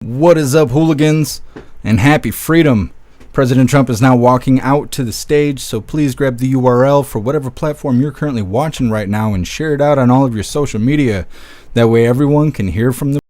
What is up, hooligans? And happy freedom. President Trump is now walking out to the stage, so please grab the URL for whatever platform you're currently watching right now and share it out on all of your social media. That way everyone can hear from the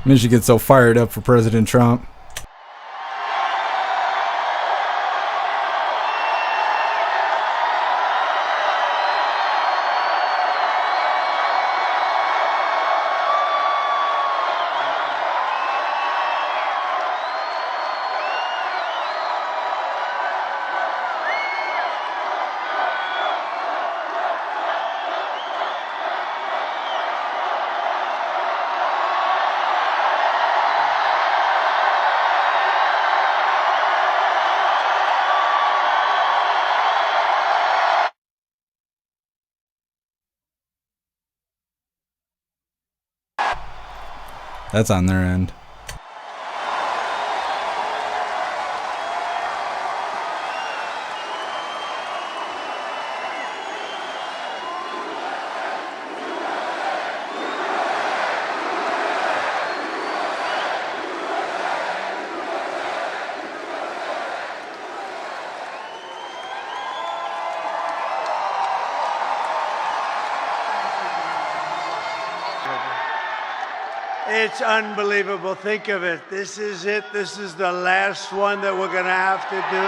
Michigan so fired up for President Trump. That's on their end. It's unbelievable. Think of it. This is it. This is the last one that we're going to have to do.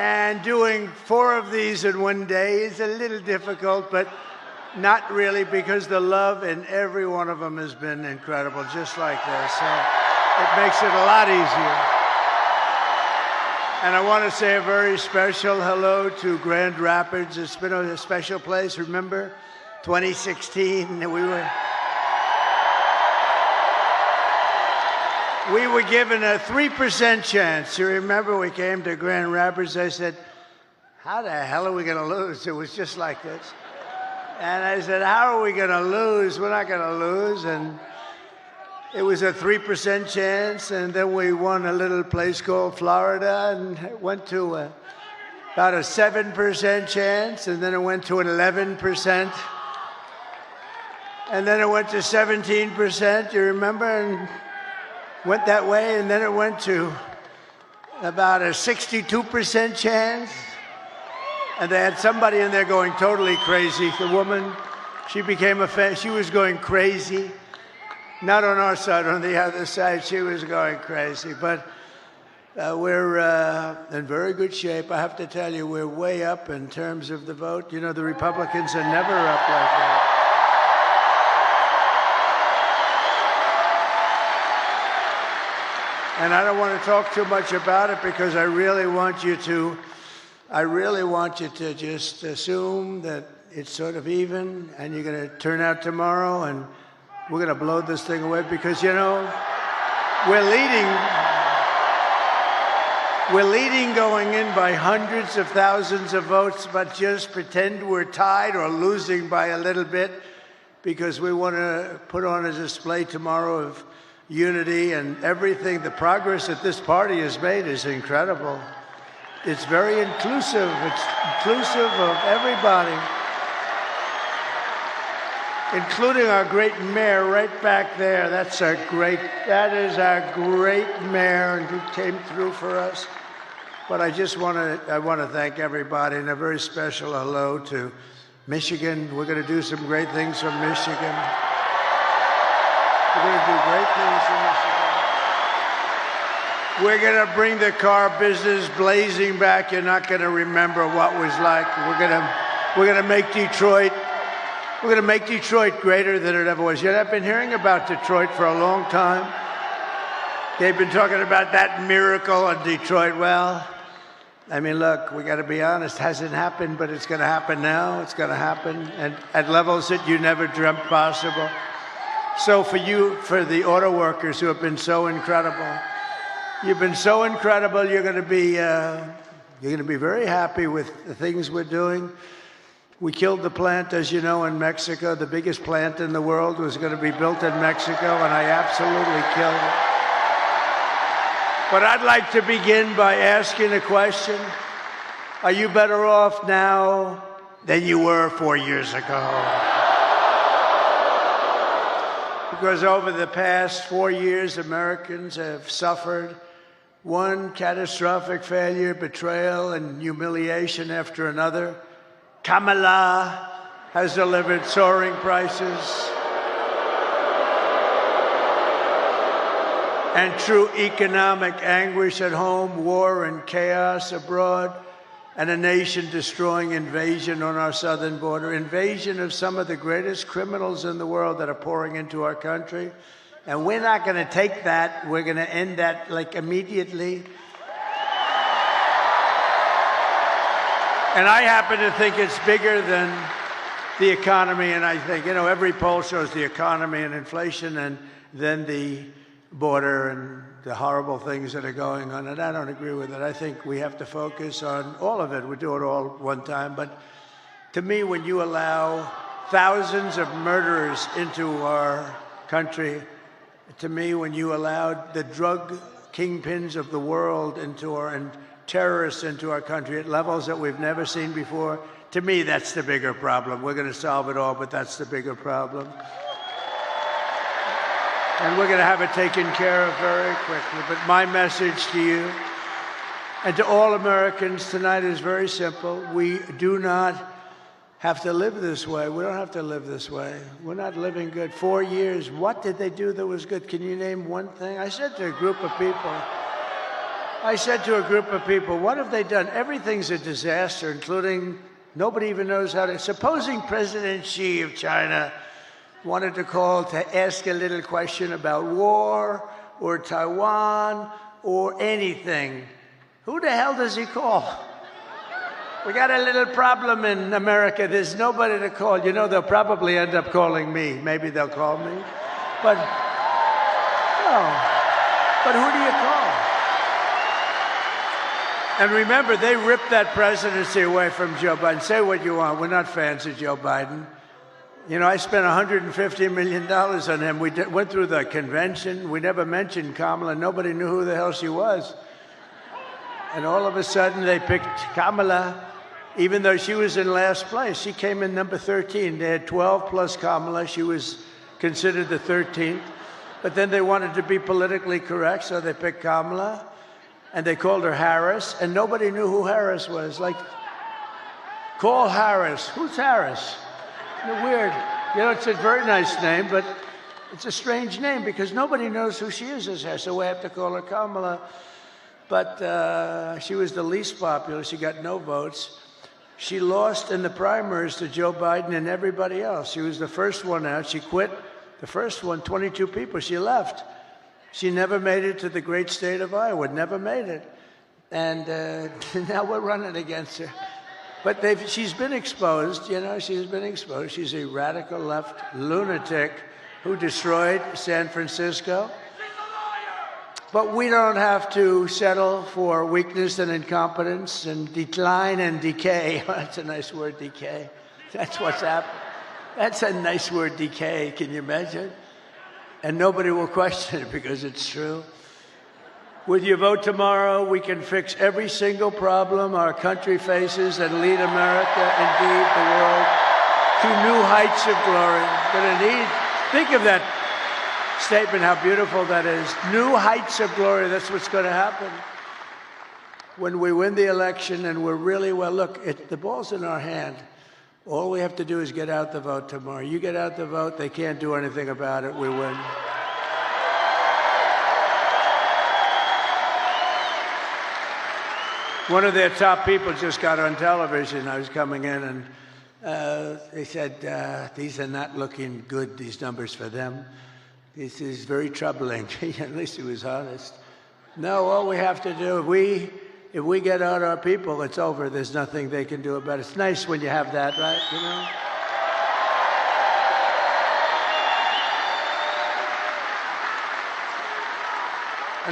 And doing 4 of these in one day is a little difficult, but not really, because the love in every one of them has been incredible, just like this. So it makes it a lot easier. And I want to say a very special hello to Grand Rapids. It's been a special place. Remember, 2016, we were given a 3% chance. You remember, we came to Grand Rapids. I said, how the hell are we going to lose? It was just like this. And I said, how are we going to lose? We're not going to lose. And it was a 3% chance, and then we won a little place called Florida, and it went to about a 7% chance, and then it went to an 11%, and then it went to 17%, you remember, and went that way, and then it went to about a 62% chance, and they had somebody in there going totally crazy. The woman, she became a fan. She was going crazy. Not on our side, on the other side, she was going crazy. But we're in very good shape. I have to tell you, we're way up in terms of the vote. You know, the Republicans are never up like that. And I don't want to talk too much about it because I really want you to just assume that it's sort of even, and you're going to turn out tomorrow, and we're going to blow this thing away because, you know, we're leading going in by hundreds of thousands of votes, but just pretend we're tied or losing by a little bit because we want to put on a display tomorrow of unity and everything. The progress that this party has made is incredible. It's very inclusive. It's inclusive of everybody, including our great mayor right back there. That is our great mayor, and he came through for us. But I want to thank everybody, and a very special hello to Michigan. We're going to do some great things from Michigan. We're going to do great things from Michigan. We're going to bring the car business blazing back. You're not going to remember what was like. We're going to make Detroit. We're going to make Detroit greater than it ever was. You know, I've been hearing about Detroit for a long time. They've been talking about that miracle in Detroit. Well, I mean, look, we got to be honest. It hasn't happened, but it's going to happen now. It's going to happen, and at levels that you never dreamt possible. So for the auto workers who have been so incredible, you've been so incredible. You're going to be very happy with the things we're doing. We killed the plant, as you know, in Mexico. The biggest plant in the world was going to be built in Mexico, and I absolutely killed it. But I'd like to begin by asking a question. Are you better off now than you were 4 years ago? Because over the past 4 years, Americans have suffered one catastrophic failure, betrayal, and humiliation after another. Kamala has delivered soaring prices and true economic anguish at home, war and chaos abroad, and a nation-destroying invasion on our southern border, invasion of some of the greatest criminals in the world that are pouring into our country. And we're not going to take that. We're going to end that, like, immediately. And I happen to think it's bigger than the economy, and I think, you know, every poll shows the economy and inflation and then the border and the horrible things that are going on, and I don't agree with it. I think we have to focus on all of it. We do it all one time, but to me, when you allow thousands of murderers into our country, to me, when you allowed the drug kingpins of the world and terrorists into our country at levels that we've never seen before, to me, that's the bigger problem. We're going to solve it all, but that's the bigger problem. And we're going to have it taken care of very quickly. But my message to you and to all Americans tonight is very simple. We do not have to live this way. We don't have to live this way. We're not living good. 4 years, what did they do that was good? Can you name one thing? I said to a group of people, what have they done? Everything's a disaster, including nobody even knows how to. Supposing President Xi of China wanted to call to ask a little question about war or Taiwan or anything, who the hell does he call? We got a little problem in America. There's nobody to call. You know, they'll probably end up calling me. Maybe they'll call me. But, no. But who do you call? And remember, they ripped that presidency away from Joe Biden. Say what you want. We're not fans of Joe Biden. You know, I spent $150 million on him. We went through the convention. We never mentioned Kamala. Nobody knew who the hell she was. And all of a sudden, they picked Kamala, even though she was in last place. She came in number 13. They had 12 plus Kamala. She was considered the 13th. But then they wanted to be politically correct, so they picked Kamala. And they called her Harris. And nobody knew who Harris was. Like, call Harris. Who's Harris? Weird. You know, it's a very nice name, but it's a strange name because nobody knows who she is as her, so we have to call her Kamala. But she was the least popular. She got no votes. She lost in the primaries to Joe Biden and everybody else. She was the first one out. She quit the first one, 22 people. She left. She never made it to the great state of Iowa, never made it. And now we're running against her. But she's been exposed, you know, she's been exposed. She's a radical left lunatic who destroyed San Francisco. But we don't have to settle for weakness and incompetence and decline and decay. That's a nice word, decay. That's what's happened. That's a nice word, decay. Can you imagine? And nobody will question it because it's true. With your vote tomorrow, we can fix every single problem our country faces and lead America, indeed the world, to new heights of glory. Think of that statement, how beautiful that is. New heights of glory, that's what's going to happen. When we win the election and we're really, well, look, the ball's in our hand. All we have to do is get out the vote tomorrow. You get out the vote, they can't do anything about it, we win. One of their top people just got on television. I was coming in, and they said, these are not looking good, these numbers for them. This is very troubling. At least he was honest. No, all we have to do, if we get out our people, it's over. There's nothing they can do about it. It's nice when you have that, right? You know?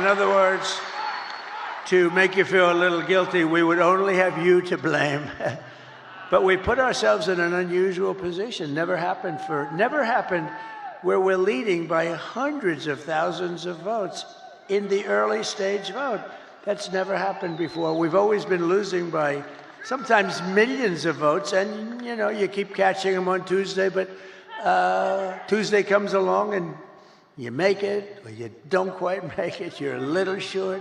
In other words, to make you feel a little guilty, we would only have you to blame. But we put ourselves in an unusual position. Never happened where we're leading by hundreds of thousands of votes in the early stage vote. That's never happened before. We've always been losing by sometimes millions of votes, and you know, you keep catching them on Tuesday, but Tuesday comes along and you make it, or you don't quite make it, you're a little short.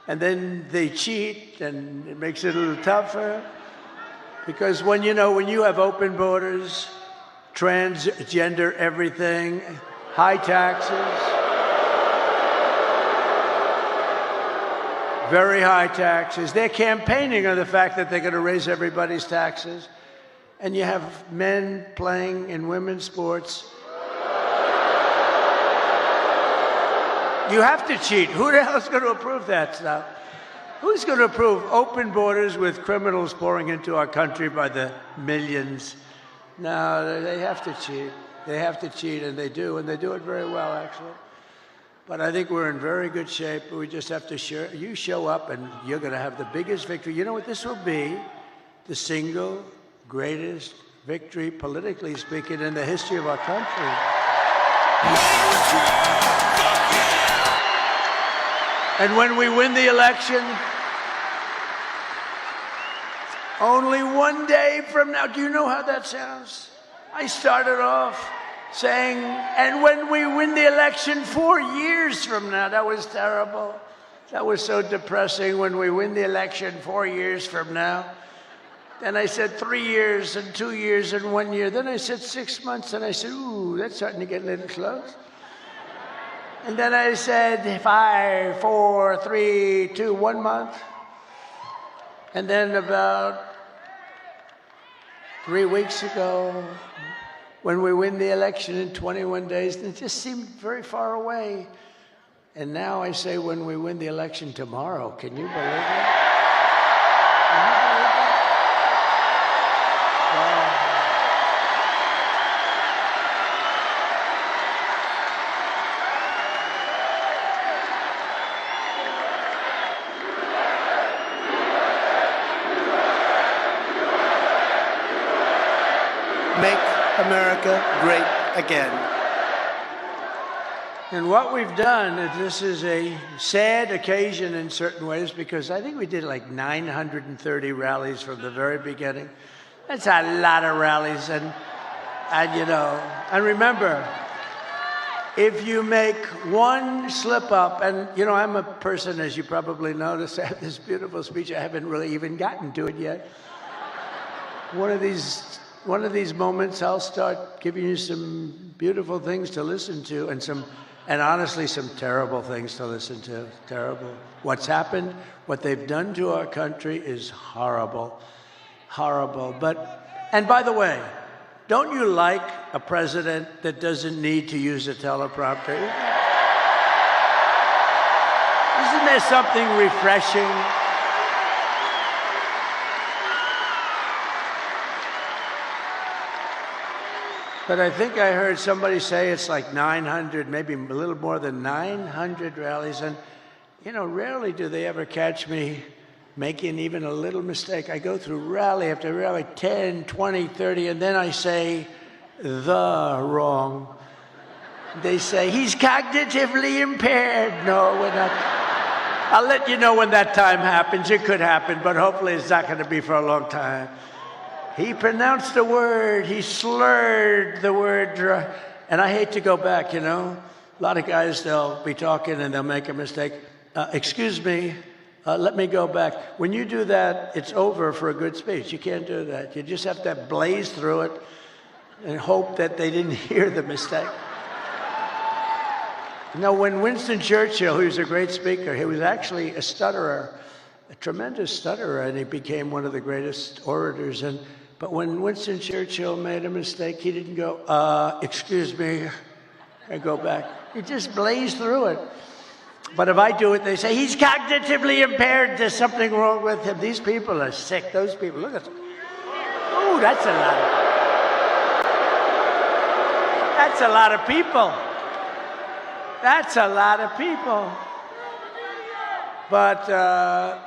And then they cheat, and it makes it a little tougher. Because when you have open borders, transgender everything, high taxes, very high taxes. They're campaigning on the fact that they're going to raise everybody's taxes. And you have men playing in women's sports. You have to cheat. Who the hell is going to approve that stuff? Who's going to approve open borders with criminals pouring into our country by the millions? No, they have to cheat. They have to cheat, and they do it very well, actually. But I think we're in very good shape. We just have to show up, and you're going to have the biggest victory. You know what? This will be the single greatest victory, politically speaking, in the history of our country. And when we win the election, only one day from now, do you know how that sounds? I started off saying, and when we win the election 4 years from now, that was terrible. That was so depressing. When we win the election 4 years from now. Then I said 3 years and 2 years and 1 year. Then I said 6 months, and I said, ooh, that's starting to get a little close. And then I said 5, 4, 3, 2, 1 month. And then about 3 weeks ago, when we win the election in 21 days, it just seemed very far away. And now I say when we win the election tomorrow. Can you believe it? Can you believe it? Wow. Make America America great again. And what we've done, this is a sad occasion in certain ways, because I think we did like 930 rallies from the very beginning. That's a lot of rallies, and remember, if you make one slip up, and I'm a person, as you probably noticed, I have this beautiful speech. I haven't really even gotten to it yet. One of these moments, I'll start giving you some beautiful things to listen to, and honestly, some terrible things to listen to. Terrible. What's happened, what they've done to our country is horrible. Horrible. And by the way, don't you like a president that doesn't need to use a teleprompter? Isn't there something refreshing? But I think I heard somebody say it's like 900, maybe a little more than 900 rallies. And, rarely do they ever catch me making even a little mistake. I go through rally after rally, 10, 20, 30, and then I say the wrong. They say, he's cognitively impaired. No, we're not. I'll let you know when that time happens. It could happen, but hopefully it's not going to be for a long time. He pronounced the word, he slurred the word, and I hate to go back, A lot of guys, they'll be talking and they'll make a mistake. Excuse me, let me go back. When you do that, it's over for a good speech. You can't do that. You just have to blaze through it and hope that they didn't hear the mistake. When Winston Churchill, who was a great speaker, he was actually a stutterer, a tremendous stutterer, and he became one of the greatest orators. But when Winston Churchill made a mistake, he didn't go, excuse me, and go back. He just blazed through it. But if I do it, they say, he's cognitively impaired. There's something wrong with him. These people are sick. Those people, look at them. Ooh, that's a lot of people. That's a lot of people. But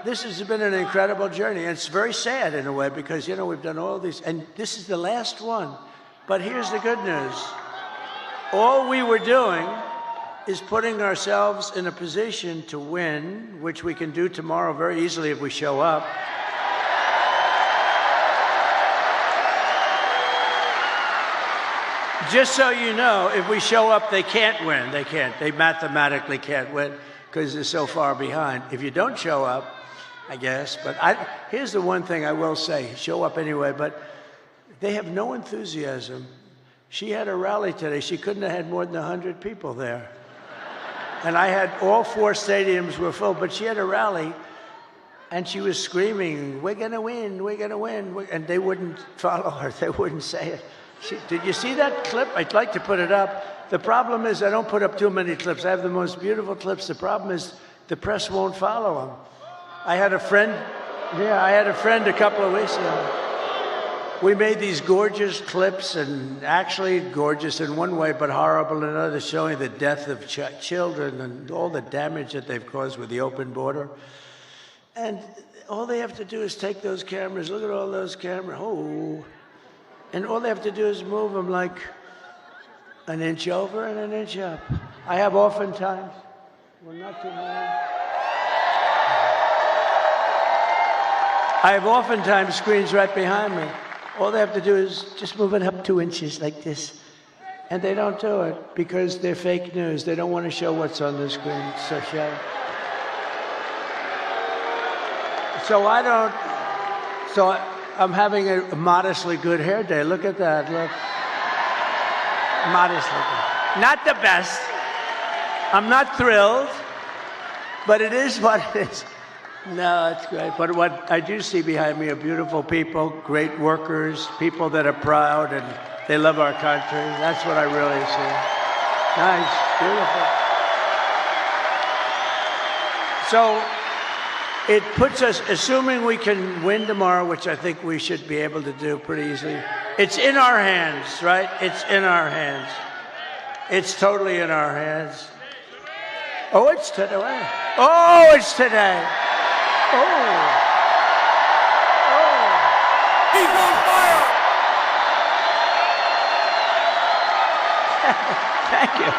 this has been an incredible journey. And it's very sad in a way because, we've done all these. And this is the last one. But here's the good news. All we were doing is putting ourselves in a position to win, which we can do tomorrow very easily if we show up. Just so you know, if we show up, they can't win. They can't. They mathematically can't win because they're so far behind. If you don't show up, I guess. But here's the one thing I will say. Show up anyway, but they have no enthusiasm. She had a rally today. She couldn't have had more than 100 people there. And I had all 4 stadiums were full, but she had a rally, and she was screaming, we're going to win, we're going to win. And they wouldn't follow her. They wouldn't say it. Did you see that clip? I'd like to put it up. The problem is I don't put up too many clips. I have the most beautiful clips. The problem is the press won't follow them. I had a friend a couple of weeks ago. We made these gorgeous clips, and actually gorgeous in one way, but horrible in another, showing the death of children and all the damage that they've caused with the open border. And all they have to do is take those cameras, look at all those cameras, and all they have to do is move them like an inch over and an inch up. I have oftentimes, well, not too many. I have oftentimes screens right behind me. All they have to do is just move it up 2 inches like this. And they don't do it because they're fake news. They don't want to show what's on the screen. So I'm having a modestly good hair day. Look at that, look. Modestly good. Not the best. I'm not thrilled, but it is what it is. No, it's great. But what I do see behind me are beautiful people, great workers, people that are proud and they love our country. That's what I really see. Nice, beautiful. So it puts us, assuming we can win tomorrow, which I think we should be able to do pretty easily. It's in our hands, right? It's in our hands. It's totally in our hands. Oh, it's today. Oh, it's today. Oh. Oh. He's on fire. Thank you.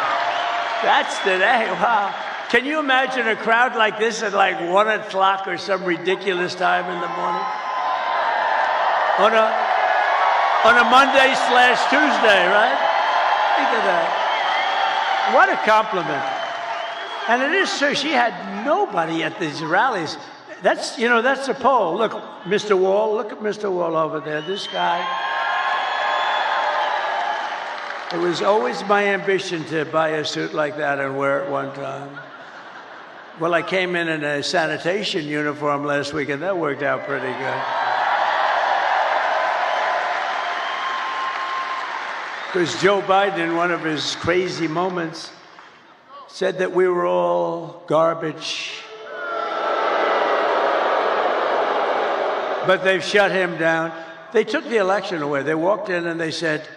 That's today. Wow. Can you imagine a crowd like this at like 1 o'clock or some ridiculous time in the morning? On a Monday/Tuesday, right? Think of that. What a compliment. And it is true, she had nobody at these rallies. That's a poll. Look, Mr. Wall, look at Mr. Wall over there, this guy. It was always my ambition to buy a suit like that and wear it one time. Well, I came in a sanitation uniform last week, and that worked out pretty good. Because Joe Biden, in one of his crazy moments, said that we were all garbage. But they've shut him down. They took the election away. They walked in and they said,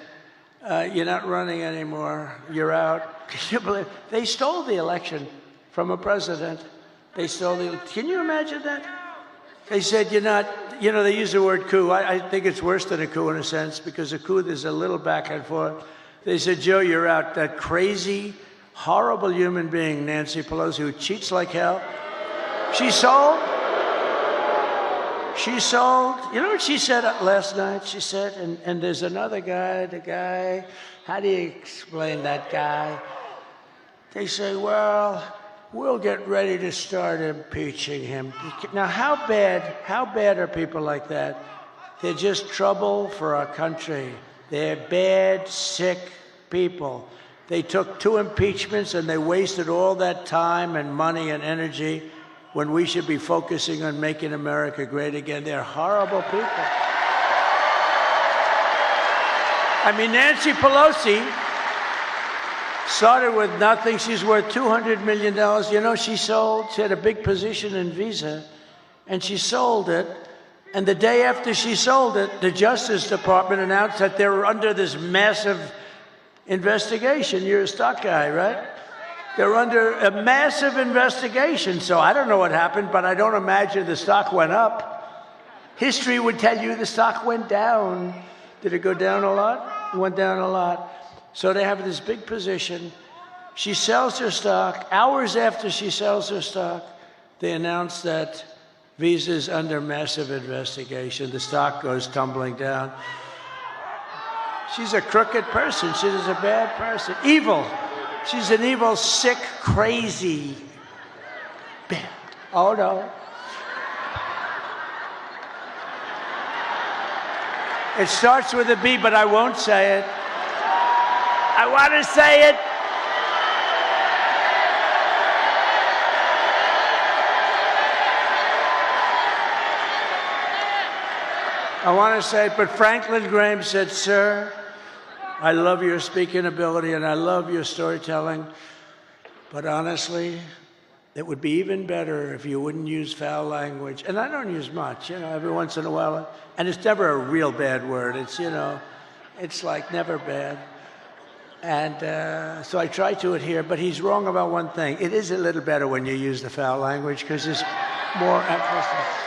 you're not running anymore. You're out. Can you believe? They stole the election from a president. Can you imagine that? They said, you're not, they use the word coup. I think it's worse than a coup in a sense, because a coup, there's a little back and forth. They said, Joe, you're out. That crazy, horrible human being, Nancy Pelosi, who cheats like hell. She sold. You know what she said last night? She said, and there's another guy, how do you explain that guy? They say, well, we'll get ready to start impeaching him. Now, how bad are people like that? They're just trouble for our country. They're bad, sick people. They took 2 impeachments and they wasted all that time and money and energy when we should be focusing on making America great again. They're horrible people. I mean, Nancy Pelosi started with nothing. She's worth $200 million. She had a big position in Visa, and she sold it. And the day after she sold it, the Justice Department announced that they were under this massive investigation. You're a stock guy, right? They're under a massive investigation. So I don't know what happened, but I don't imagine the stock went up. History would tell you the stock went down. Did it go down a lot? It went down a lot. So they have this big position. She sells her stock. Hours after she sells her stock, they announce that Visa is under massive investigation. The stock goes tumbling down. She's a crooked person. She's a bad person. Evil. She's an evil, sick, crazy. Oh, no. It starts with a B, but I won't say it. I want to say it. I want to say it, but Franklin Graham said, sir, I love your speaking ability and I love your storytelling, but honestly, it would be even better if you wouldn't use foul language. And I don't use much, every once in a while. And it's never a real bad word. It's, it's like never bad. And so I try to adhere, but he's wrong about one thing. It is a little better when you use the foul language because there's more emphasis.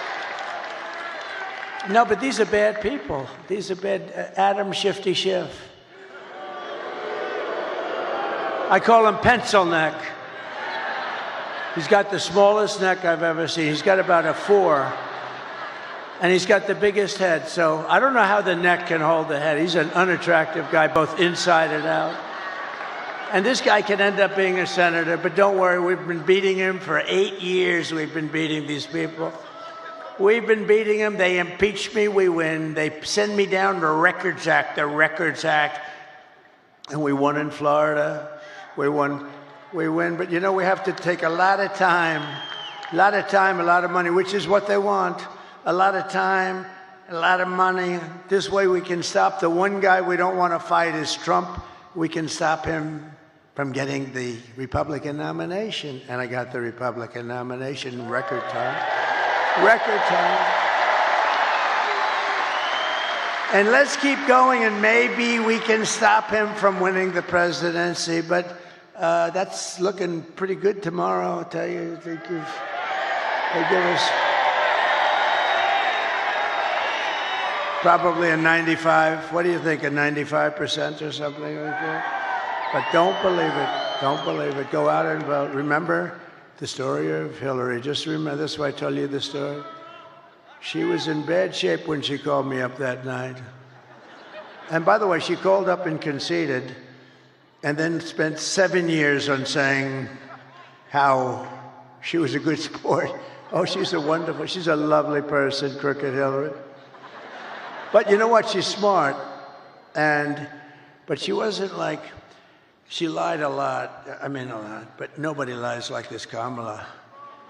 No, but these are bad people. These are bad. Adam Shifty Schiff. I call him pencil neck. He's got the smallest neck I've ever seen. He's got about a 4. And he's got the biggest head. So I don't know how the neck can hold the head. He's an unattractive guy, both inside and out. And this guy can end up being a senator, but don't worry, we've been beating him for 8 years. We've been beating these people. We've been beating them. They impeach me, we win. They send me down the Records Act, and we won in Florida. We win. But we have to take a lot of time, a lot of money, which is what they want. A lot of time, a lot of money. This way we can stop the one guy we don't want to fight is Trump. We can stop him from getting the Republican nomination. And I got the Republican nomination in record time. And let's keep going, and maybe we can stop him from winning the presidency. But that's looking pretty good tomorrow, I'll tell you. They give us probably a 95. What do you think, a 95% or something like that? But don't believe it. Don't believe it. Go out and vote. Remember the story of Hillary. Just remember, this is why I tell you the story. She was in bad shape when she called me up that night. And by the way, she called up and conceded, and then spent 7 years on saying how she was a good sport. Oh, she's a lovely person, Crooked Hillary. But you know what? She's smart. But she wasn't like, she lied a lot. I mean, a lot. But nobody lies like this Kamala.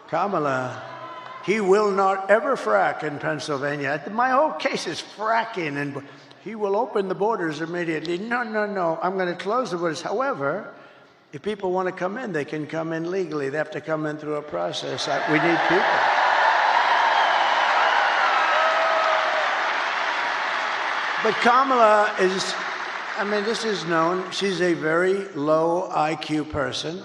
Kamala, he will not ever frack in Pennsylvania. My whole case is fracking, and he will open the borders immediately. No, no, no. I'm going to close the borders. However, if people want to come in, they can come in legally. They have to come in through a process. We need people. But Kamala is, I mean, this is known. She's a very low IQ person.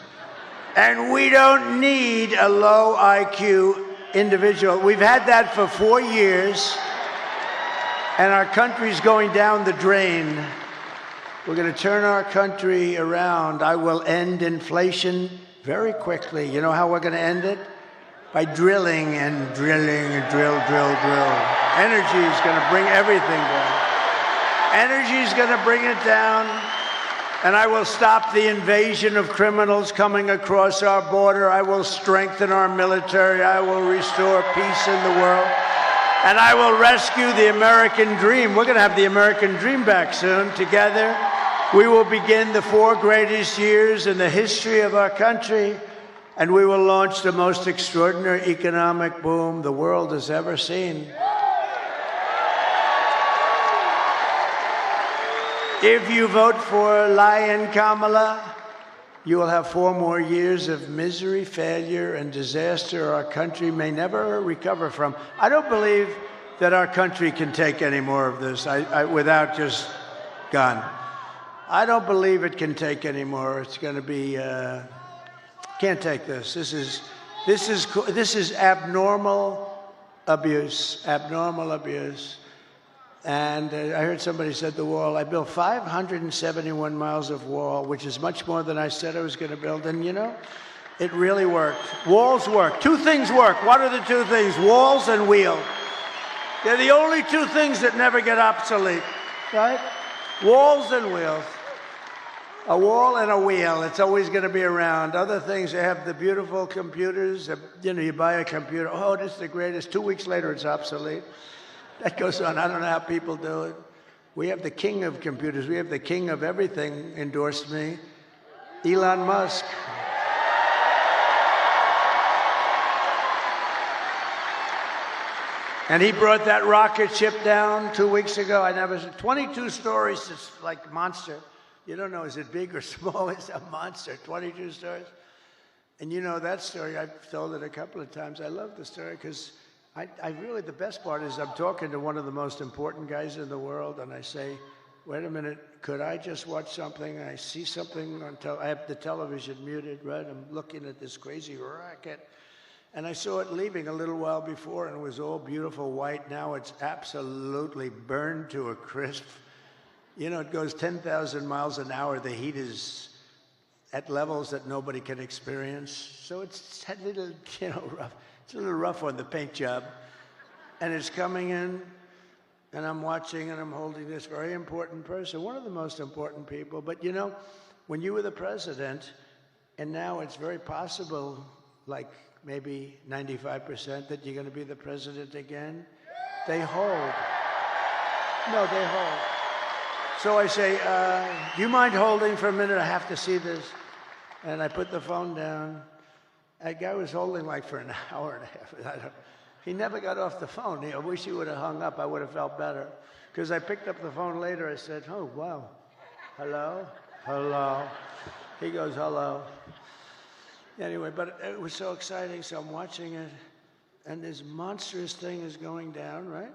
And we don't need a low IQ individual. We've had that for 4 years. And our country's going down the drain. We're going to turn our country around. I will end inflation very quickly. You know how we're going to end it? By drilling and drilling and drill. Energy is going to bring everything down. Energy is going to bring it down. And I will stop the invasion of criminals coming across our border. I will strengthen our military. I will restore peace in the world. And I will rescue the American dream. We're going to have the American dream back soon. Together, we will begin the 4 greatest years in the history of our country, and we will launch the most extraordinary economic boom the world has ever seen. If you vote for Lion Kamala, you will have 4 more years of misery, failure, and disaster our country may never recover from. I don't believe that our country can take any more of this without just gone. I don't believe it can take any more. It's going to be, can't take this. This is abnormal abuse, And I heard somebody said the wall. I built 571 miles of wall, which is much more than I said I was going to build. And, you know, it really worked. Walls work. 2 things work. What are the 2 things? Walls and wheels. They're the only 2 things that never get obsolete, right? Walls and wheels. A wall and a wheel. It's always going to be around. Other things, they have the beautiful computers. You know, you buy a computer. Oh, this is the greatest. 2 weeks later, it's obsolete. That goes on. I don't know how people do it. We have the king of computers. We have the king of everything endorsed me, Elon Musk. And he brought that rocket ship down 2 weeks ago. 22 stories. It's like monster. You don't know, is it big or small? It's a monster. 22 stories. And you know that story. I've told it a couple of times. I love the story because I really, the best part is I'm talking to one of the most important guys in the world, and I say, wait a minute, could I just watch something? I see something on I have the television muted, right? I'm looking at this crazy rocket, and I saw it leaving a little while before, and it was all beautiful white. Now it's absolutely burned to a crisp. You know, it goes 10,000 miles an hour. The heat is at levels that nobody can experience. So it's a little, you know, rough. It's a little rough on the paint job. And it's coming in, and I'm watching, and I'm holding this very important person, one of the most important people. But, you know, when you were the president, and now it's very possible, like maybe 95%, that you're going to be the president again, they hold. No, they hold. So I say, do you mind holding for a minute? I have to see this. And I put the phone down. That guy was holding like for an hour and a half. He never got off the phone. I wish he would have hung up. I would have felt better. Because I picked up the phone later. I said, oh, wow. Hello? Hello? He goes, hello. Anyway, but it was so exciting. So I'm watching it. And this monstrous thing is going down, right?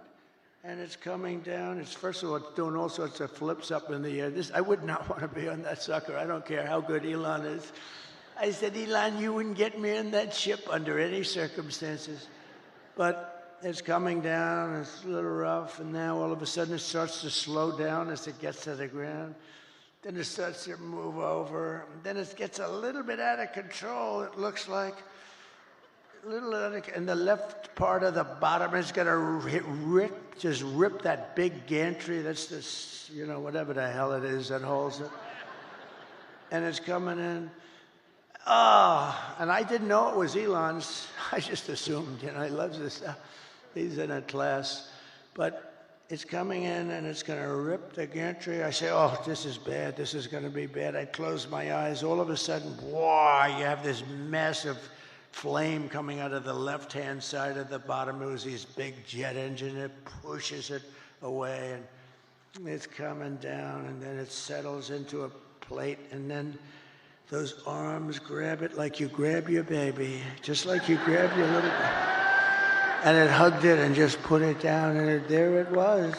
And it's coming down. It's, first of all, it's doing all sorts of flips up in the air. I would not want to be on that sucker. I don't care how good Elon is. I said, Elon, you wouldn't get me in that ship under any circumstances. But it's coming down, it's a little rough, and now all of a sudden it starts to slow down as it gets to the ground. Then it starts to move over. Then it gets a little bit out of control. It looks like a little out of, and the left part of the bottom is going to just rip that big gantry. That's this, you know, whatever the hell it is that holds it. And it's coming in. Oh, and I didn't know it was Elon's. I just assumed, you know, he loves this stuff. He's in a class. But it's coming in and it's going to rip the gantry. I say, oh, this is bad. This is going to be bad. I close my eyes. All of a sudden, wow, you have this massive flame coming out of the left-hand side of the bottom. It was this big jet engine. It pushes it away, and it's coming down, and then it settles into a plate, and then those arms grab it like you grab your baby, just like you grab your little baby. And it hugged it and just put it down, and there it was.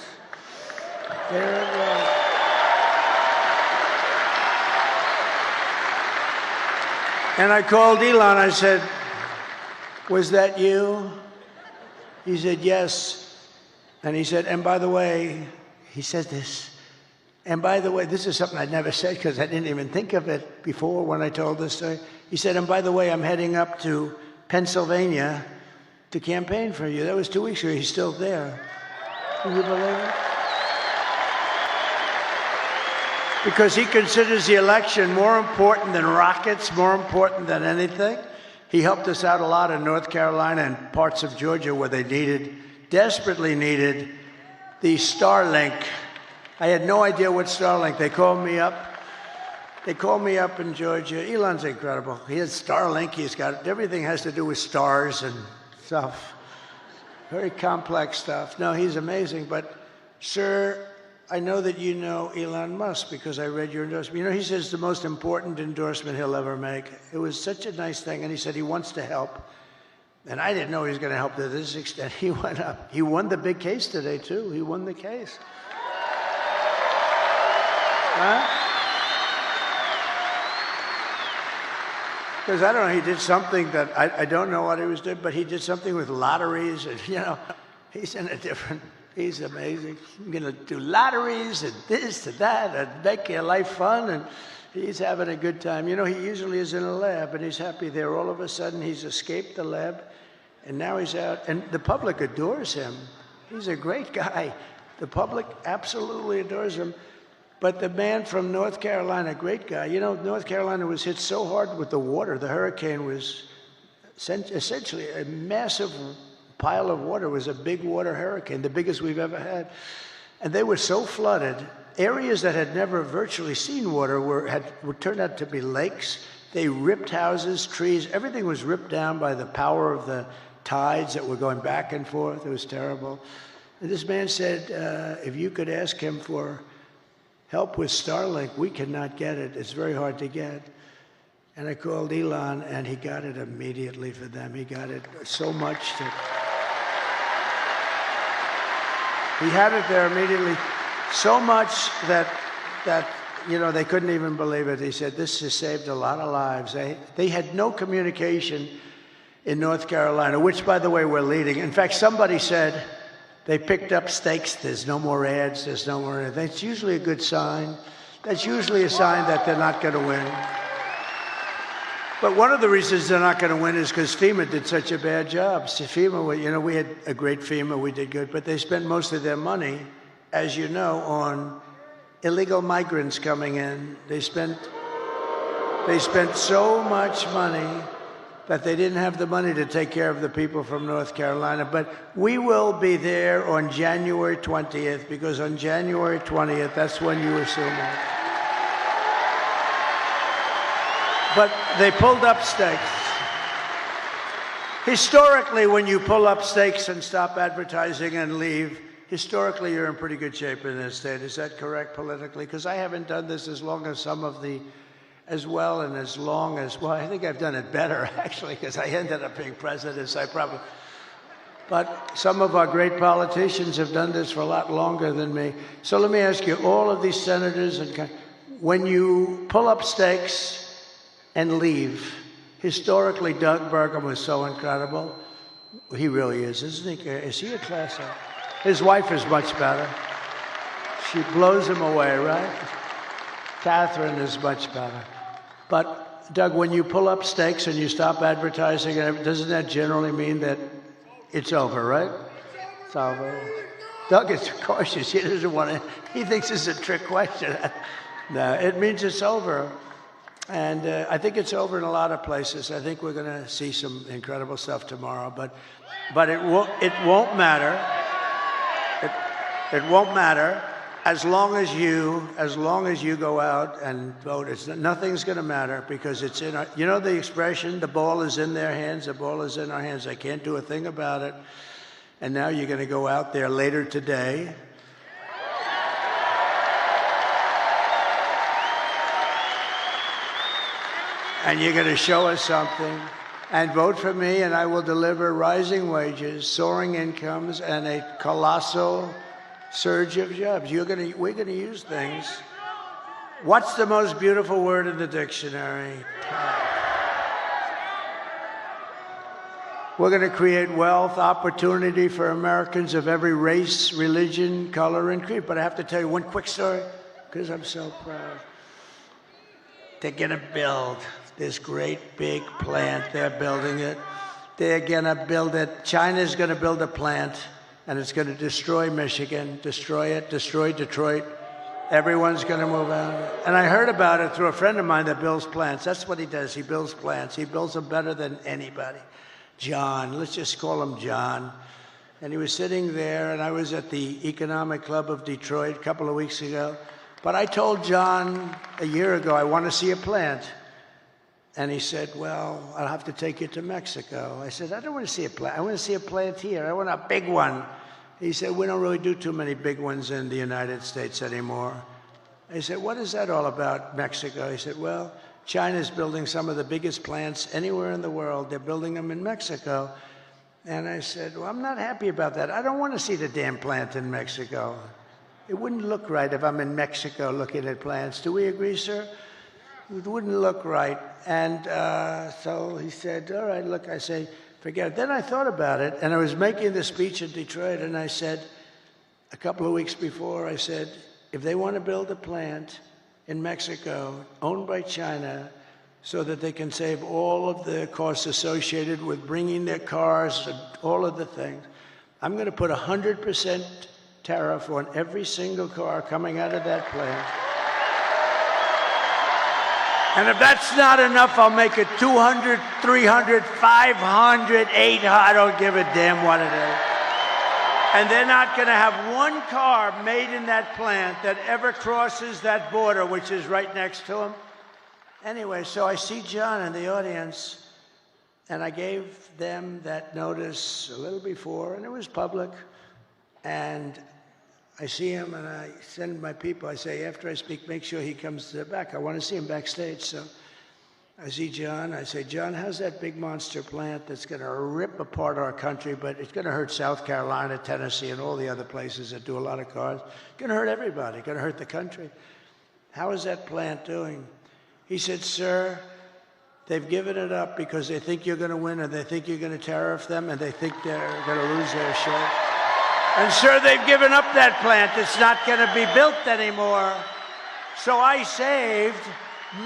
There it was. And I called Elon. I said, was that you? He said, yes. And he said, and by the way, he said this, and by the way, this is something I'd never said because I didn't even think of it before when I told this story. He said, and by the way, I'm heading up to Pennsylvania to campaign for you. That was 2 weeks ago. He's still there. Can you believe it? Because he considers the election more important than rockets, more important than anything. He helped us out a lot in North Carolina and parts of Georgia where they desperately needed the Starlink. I had no idea what Starlink. They called me up. They called me up in Georgia. Elon's incredible. He has Starlink. He's got everything has to do with stars and stuff. Very complex stuff. No, he's amazing. But, sir, I know that you know Elon Musk because I read your endorsement. You know, he says the most important endorsement he'll ever make. It was such a nice thing, and he said he wants to help. And I didn't know he was going to help to this extent. He went up. He won the big case today, too. He won the case. Huh? Because I don't know, he did something that I don't know what he was doing, but he did something with lotteries, and you know, he's in a different. He's amazing. I'm going to do lotteries and this and that and make your life fun, and he's having a good time. You know, he usually is in a lab, and he's happy there. All of a sudden, he's escaped the lab, and now he's out, and the public adores him. He's a great guy. The public absolutely adores him. But the man from North Carolina, great guy. You know, North Carolina was hit so hard with the water. The hurricane was essentially a massive pile of water. It was a big water hurricane, the biggest we've ever had. And they were so flooded. Areas that had never virtually seen water were turned out to be lakes. They ripped houses, trees. Everything was ripped down by the power of the tides that were going back and forth. It was terrible. And this man said, if you could ask him for help with Starlink, we cannot get it. It's very hard to get. And I called Elon, and he got it immediately for them. He got it so much that he had it there immediately, so much that you know, they couldn't even believe it. He said, this has saved a lot of lives. They had no communication in North Carolina, which, by the way, we're leading. In fact, somebody said, they picked up stakes. There's no more ads. There's no more ads. That's usually a good sign. That's usually a sign that they're not going to win. But one of the reasons they're not going to win is because FEMA did such a bad job. So FEMA, you know, we had a great FEMA. We did good. But they spent most of their money, as you know, on illegal migrants coming in. They spent so much money that they didn't have the money to take care of the people from North Carolina. But we will be there on January 20th, because on January 20th, that's when you assume it. But they pulled up stakes. Historically, when you pull up stakes and stop advertising and leave, historically, you're in pretty good shape in this state. Is that correct politically? Because I haven't done this as long as some of the as well and as long as, well, I think I've done it better, actually, because I ended up being president, so I probably, but some of our great politicians have done this for a lot longer than me. So let me ask you, all of these senators, and when you pull up stakes and leave, historically, Doug Burgum was so incredible. He really is, isn't he? Is he a class act? His wife is much better. She blows him away, right? Catherine is much better. But, Doug, when you pull up stakes and you stop advertising, doesn't that generally mean that it's over, right? It's over. Doug is cautious. He doesn't want to, he thinks it's a trick question. No, it means it's over. And I think it's over in a lot of places. I think we're going to see some incredible stuff tomorrow. But it won't matter. It won't matter as long as you go out and vote. Nothing's going to matter because it's in our, you know the expression, the ball is in their hands, the ball is in our hands. They can't do a thing about it. And now you're going to go out there later today. And you're going to show us something. And vote for me, and I will deliver rising wages, soaring incomes, and a colossal surge of jobs. We're going to use things. What's the most beautiful word in the dictionary? We're going to create wealth, opportunity for Americans of every race, religion, color, and creed. But I have to tell you one quick story, because I'm so proud. They're going to build this great big plant. They're building it. They're going to build it. China's going to build a plant, and it's going to destroy Michigan, destroy it, destroy Detroit. Everyone's going to move out. And I heard about it through a friend of mine that builds plants. That's what he does. He builds plants. He builds them better than anybody. John, let's just call him John. And he was sitting there, and I was at the Economic Club of Detroit a couple of weeks ago. But I told John a year ago, I want to see a plant. And he said, well, I'll have to take you to Mexico. I said, I don't want to see a plant. I want to see a plant here. I want a big one. He said, we don't really do too many big ones in the United States anymore. I said, what is that all about, Mexico? He said, well, China's building some of the biggest plants anywhere in the world. They're building them in Mexico. And I said, well, I'm not happy about that. I don't want to see the damn plant in Mexico. It wouldn't look right if I'm in Mexico looking at plants. Do we agree, sir? It wouldn't look right. And so he said, all right, look, I say, forget it. Then I thought about it, and I was making the speech in Detroit, and I said, a couple of weeks before, I said, if they want to build a plant in Mexico owned by China so that they can save all of the costs associated with bringing their cars and all of the things, I'm going to put 100% tariff on every single car coming out of that plant. And if that's not enough, I'll make it 200, 300, 500, 800. I don't give a damn what it is. And they're not going to have one car made in that plant that ever crosses that border, which is right next to them. Anyway, so I see John in the audience, and I gave them that notice a little before, and it was public. And I see him, and I send my people. I say, after I speak, make sure he comes back. I want to see him backstage. So I see John. I say, John, how's that big monster plant that's going to rip apart our country, but it's going to hurt South Carolina, Tennessee, and all the other places that do a lot of cars. It's going to hurt everybody. It's going to hurt the country. How is that plant doing? He said, sir, they've given it up because they think you're going to win, and they think you're going to tariff them, and they think they're going to lose their share. And sir, they've given up that plant. It's not going to be built anymore. So I saved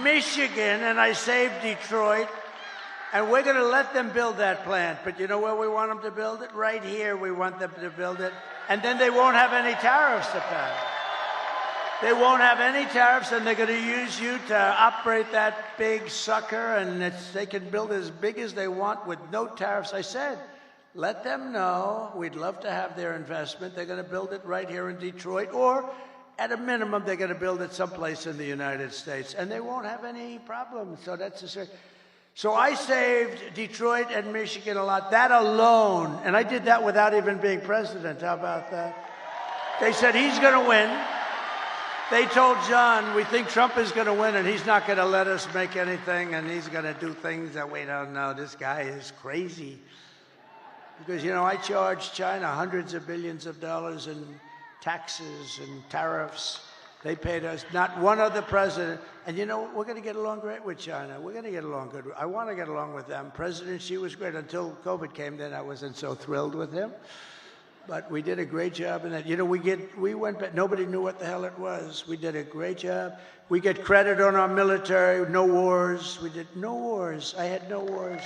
Michigan, and I saved Detroit, and we're going to let them build that plant. But you know where we want them to build it? Right here, we want them to build it. And then they won't have any tariffs to pay. They won't have any tariffs, and they're going to use you to operate that big sucker, and they can build as big as they want with no tariffs. I said, let them know we'd love to have their investment. They're going to build it right here in Detroit, or at a minimum, they're going to build it someplace in the United States, and they won't have any problem. So so I saved Detroit and Michigan a lot. That alone, and I did that without even being president. How about that? They said he's going to win. They told John, we think Trump is going to win, and he's not going to let us make anything, and he's going to do things that we don't know. This guy is crazy. Because, you know, I charged China hundreds of billions of dollars in taxes and tariffs. They paid us, not one other president. And, you know, we're going to get along great with China. We're going to get along good. I want to get along with them. President Xi was great until COVID came. Then I wasn't so thrilled with him. But we did a great job in that. You know, we went back, nobody knew what the hell it was. We did a great job. We get credit on our military, no wars. We did no wars. I had no wars.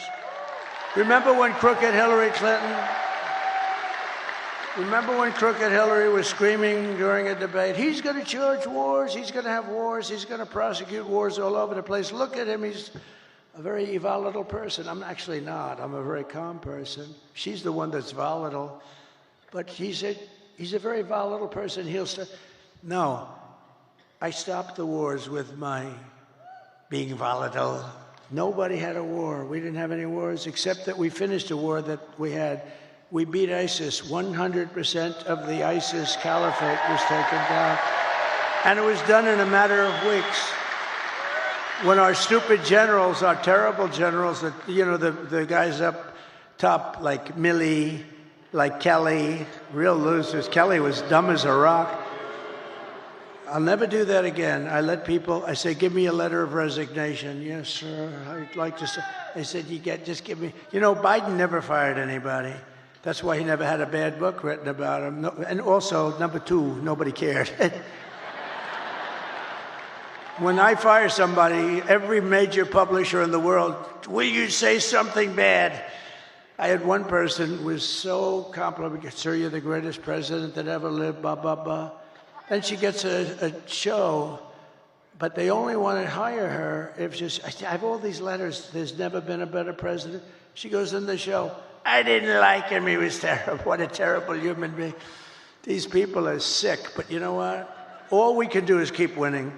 Remember when crooked Hillary Clinton? Remember when crooked Hillary was screaming during a debate, he's going to charge wars, he's going to have wars, he's going to prosecute wars all over the place. Look at him, he's a very volatile person. I'm actually not. I'm a very calm person. She's the one that's volatile. But he's a very volatile person. He'll start. No, I stopped the wars with my being volatile. Nobody had a war. We didn't have any wars, except that we finished a war that we had. We beat ISIS. 100% of the ISIS caliphate was taken down. And it was done in a matter of weeks. When our stupid generals, our terrible generals, the guys up top like Milley, like Kelly, real losers. Kelly was dumb as a rock. I'll never do that again. I let people, I say, give me a letter of resignation. Yes, sir, I'd like to say. They said, just give me. You know, Biden never fired anybody. That's why he never had a bad book written about him. No, and also, number two, nobody cared. When I fire somebody, every major publisher in the world, will you say something bad? I had one person who was so complimentary, sir, you're the greatest president that ever lived, blah, blah, blah. Then she gets a show, but they only want to hire her if she's, I have all these letters, there's never been a better president. She goes in the show, I didn't like him, he was terrible. What a terrible human being. These people are sick, but you know what? All we can do is keep winning.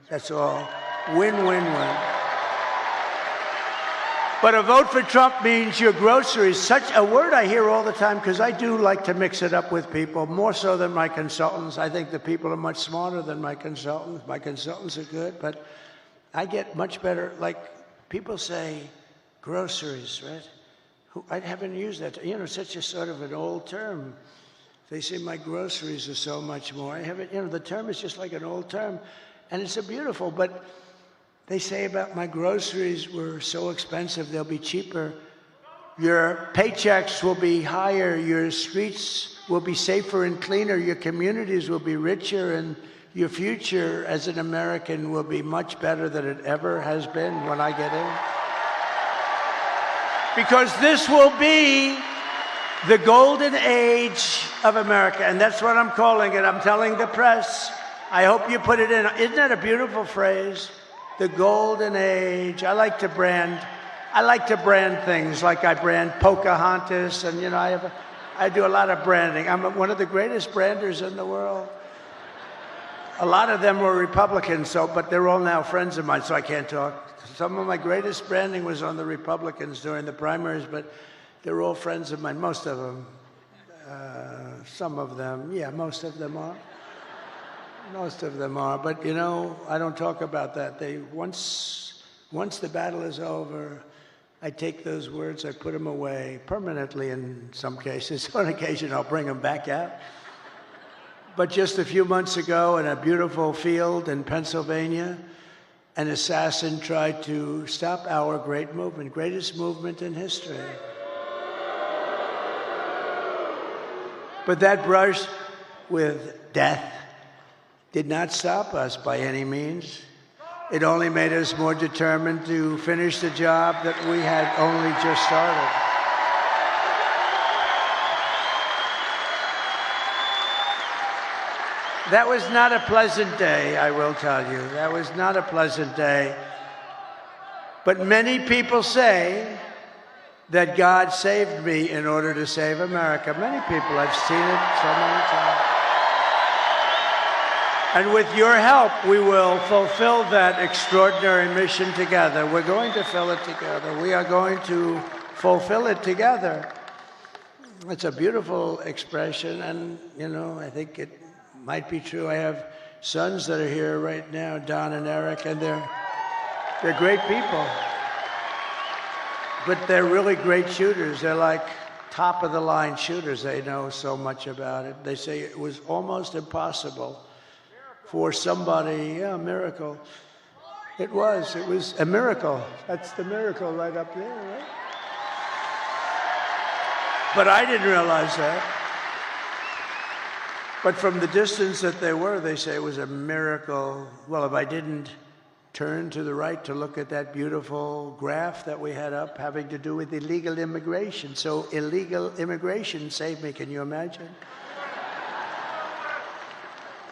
That's all. Win, win, win. But a vote for Trump means your groceries, such a word I hear all the time, because I do like to mix it up with people, more so than my consultants. I think the people are much smarter than my consultants. My consultants are good, but I get much better. Like, people say groceries, right? I haven't used that. You know, such a sort of an old term. They say my groceries are so much more. I haven't, you know, the term is just like an old term. And it's a beautiful, but they say about my groceries were so expensive, they'll be cheaper. Your paychecks will be higher, your streets will be safer and cleaner, your communities will be richer, and your future as an American will be much better than it ever has been when I get in. Because this will be the golden age of America, and that's what I'm calling it. I'm telling the press, I hope you put it in. Isn't that a beautiful phrase? The golden age. I like to brand things, like I brand Pocahontas, and you know, I do a lot of branding. I'm one of the greatest branders in the world. A lot of them were Republicans, but they're all now friends of mine, so I can't talk. Some of my greatest branding was on the Republicans during the primaries, but they're all friends of mine. Most of them. Some of them. Yeah, most of them are. Most of them are, but you know, I don't talk about that. Once the battle is over, I take those words, I put them away permanently in some cases. On occasion, I'll bring them back out. But just a few months ago, in a beautiful field in Pennsylvania, an assassin tried to stop our great movement, greatest movement in history. But that brush with death did not stop us by any means. It only made us more determined to finish the job that we had only just started. That was not a pleasant day, I will tell you. That was not a pleasant day. But many people say that God saved me in order to save America. Many people, I've seen it so many times. And with your help, we will fulfill that extraordinary mission together. We're going to fill it together. We are going to fulfill it together. It's a beautiful expression, and, you know, I think it might be true. I have sons that are here right now, Don and Eric, and they're great people. But they're really great shooters. They're like top-of-the-line shooters. They know so much about it. They say it was almost impossible for somebody, yeah, a miracle. It was a miracle. That's the miracle right up there, right? But I didn't realize that. But from the distance that they were, they say it was a miracle. Well, if I didn't turn to the right to look at that beautiful graph that we had up having to do with illegal immigration. So illegal immigration saved me, can you imagine?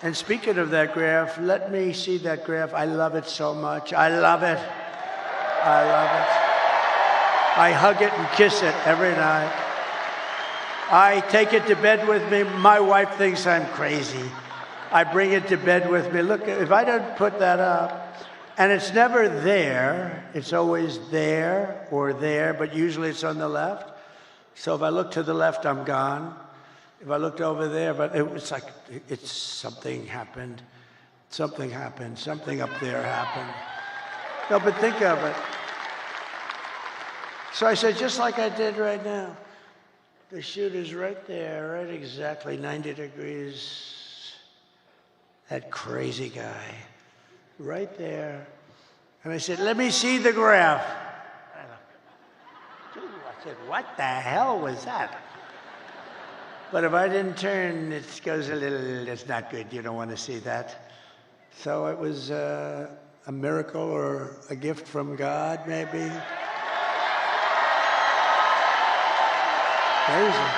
And speaking of that graph, let me see that graph. I love it so much. I love it. I love it. I hug it and kiss it every night. I take it to bed with me. My wife thinks I'm crazy. I bring it to bed with me. Look, if I don't put that up, and it's never there, it's always there or there, but usually it's on the left. So if I look to the left, I'm gone. If I looked over there, but it's like, it's something happened. Something happened. Something up there happened. No, but think of it. So I said, just like I did right now, the shooter's right there, right exactly 90 degrees. That crazy guy, right there. And I said, let me see the graph. I said, what the hell was that? But if I didn't turn, it goes a little, it's not good. You don't want to see that. So it was a miracle or a gift from God, maybe. Amazing.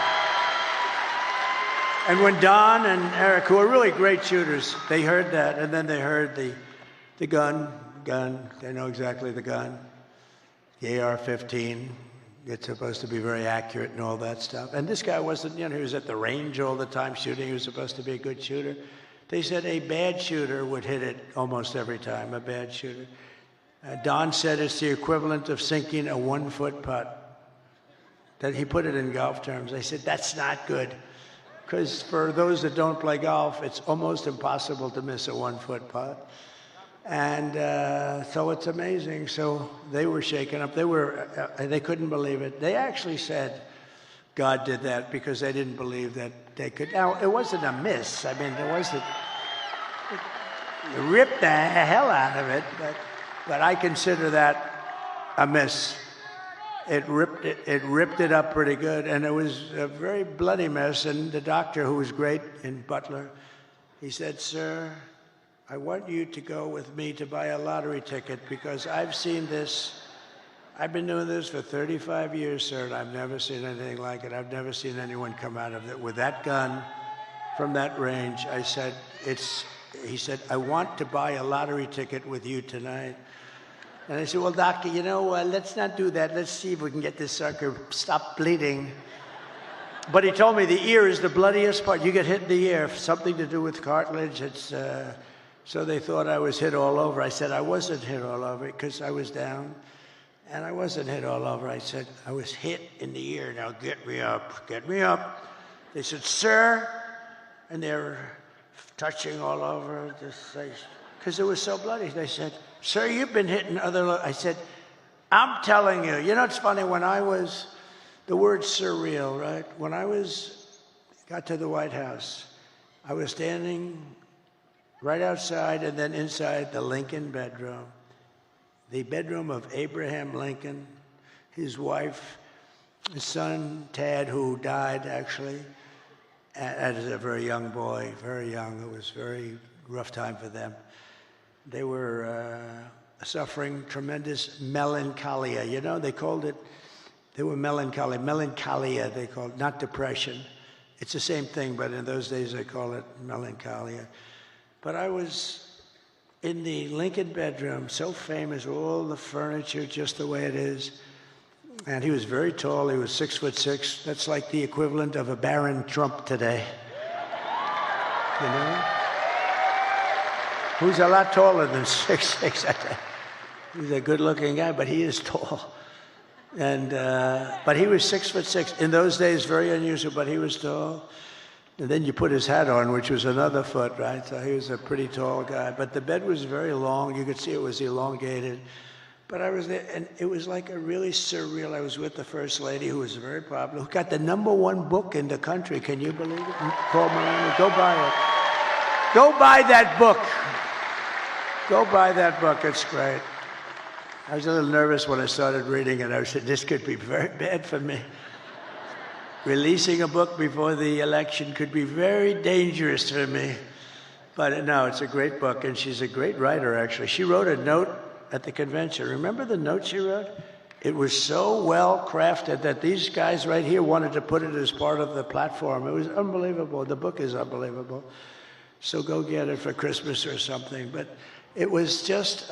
And when Don and Eric, who are really great shooters, they heard that, and then they heard the gun, they know exactly the gun, the AR-15. It's supposed to be very accurate and all that stuff. And this guy wasn't, he was at the range all the time shooting. He was supposed to be a good shooter. They said a bad shooter would hit it almost every time, a bad shooter. Don said it's the equivalent of sinking a 1-foot putt. That he put it in golf terms. I said, that's not good. Because for those that don't play golf, it's almost impossible to miss a 1-foot putt. And so it's amazing. So they were shaken up. They couldn't believe it. They actually said God did that because they didn't believe that they could. Now, it wasn't a miss. I mean, it wasn't, it ripped the hell out of it, but I consider that a miss. It ripped it up pretty good, and it was a very bloody mess. And the doctor, who was great in Butler, he said, sir, I want you to go with me to buy a lottery ticket because I've seen this. I've been doing this for 35 years, sir, and I've never seen anything like it. I've never seen anyone come out of it with that gun from that range. I said, he said, I want to buy a lottery ticket with you tonight. And I said, well, doctor, let's not do that. Let's see if we can get this sucker stop bleeding. But he told me the ear is the bloodiest part. You get hit in the ear, something to do with cartilage. So they thought I was hit all over. I said, I wasn't hit all over because I was down. And I wasn't hit all over. I said, I was hit in the ear. Now get me up, get me up. They said, sir. And they were touching all over this place because it was so bloody. They said, sir, you've been hitting other... I said, I'm telling you. It's funny, when I was... The word's surreal, right? When I got to the White House, I was standing right outside and then inside the Lincoln bedroom. The bedroom of Abraham Lincoln, his wife, his son, Tad, who died, actually, as a very young boy, very young. It was a very rough time for them. They were suffering tremendous melancholia. They called it, they were melancholy. Melancholia, they called it, not depression. It's the same thing, but in those days they call it melancholia. But I was in the Lincoln bedroom, so famous, all the furniture just the way it is. And he was very tall. He was 6'6". That's like the equivalent of a Baron Trump today. Who's a lot taller than 6'6". He's a good-looking guy, but he is tall. And but he was 6'6". In those days, very unusual, but he was tall. And then you put his hat on, which was another foot, right? So he was a pretty tall guy. But the bed was very long. You could see it was elongated. But I was there, and it was like a really surreal. I was with the First Lady, who was very popular, who got the #1 book in the country. Can you believe it? Call Miranda. Go buy it. Go buy that book. Go buy that book. It's great. I was a little nervous when I started reading it. I said, this could be very bad for me. releasing a book before the election could be very dangerous for me. But no, it's a great book, and she's a great writer, actually. She wrote a note at the convention. Remember the note she wrote? It was so well crafted that these guys right here wanted to put it as part of the platform. It was unbelievable. The book is unbelievable. So go get it for Christmas or something. But it was just,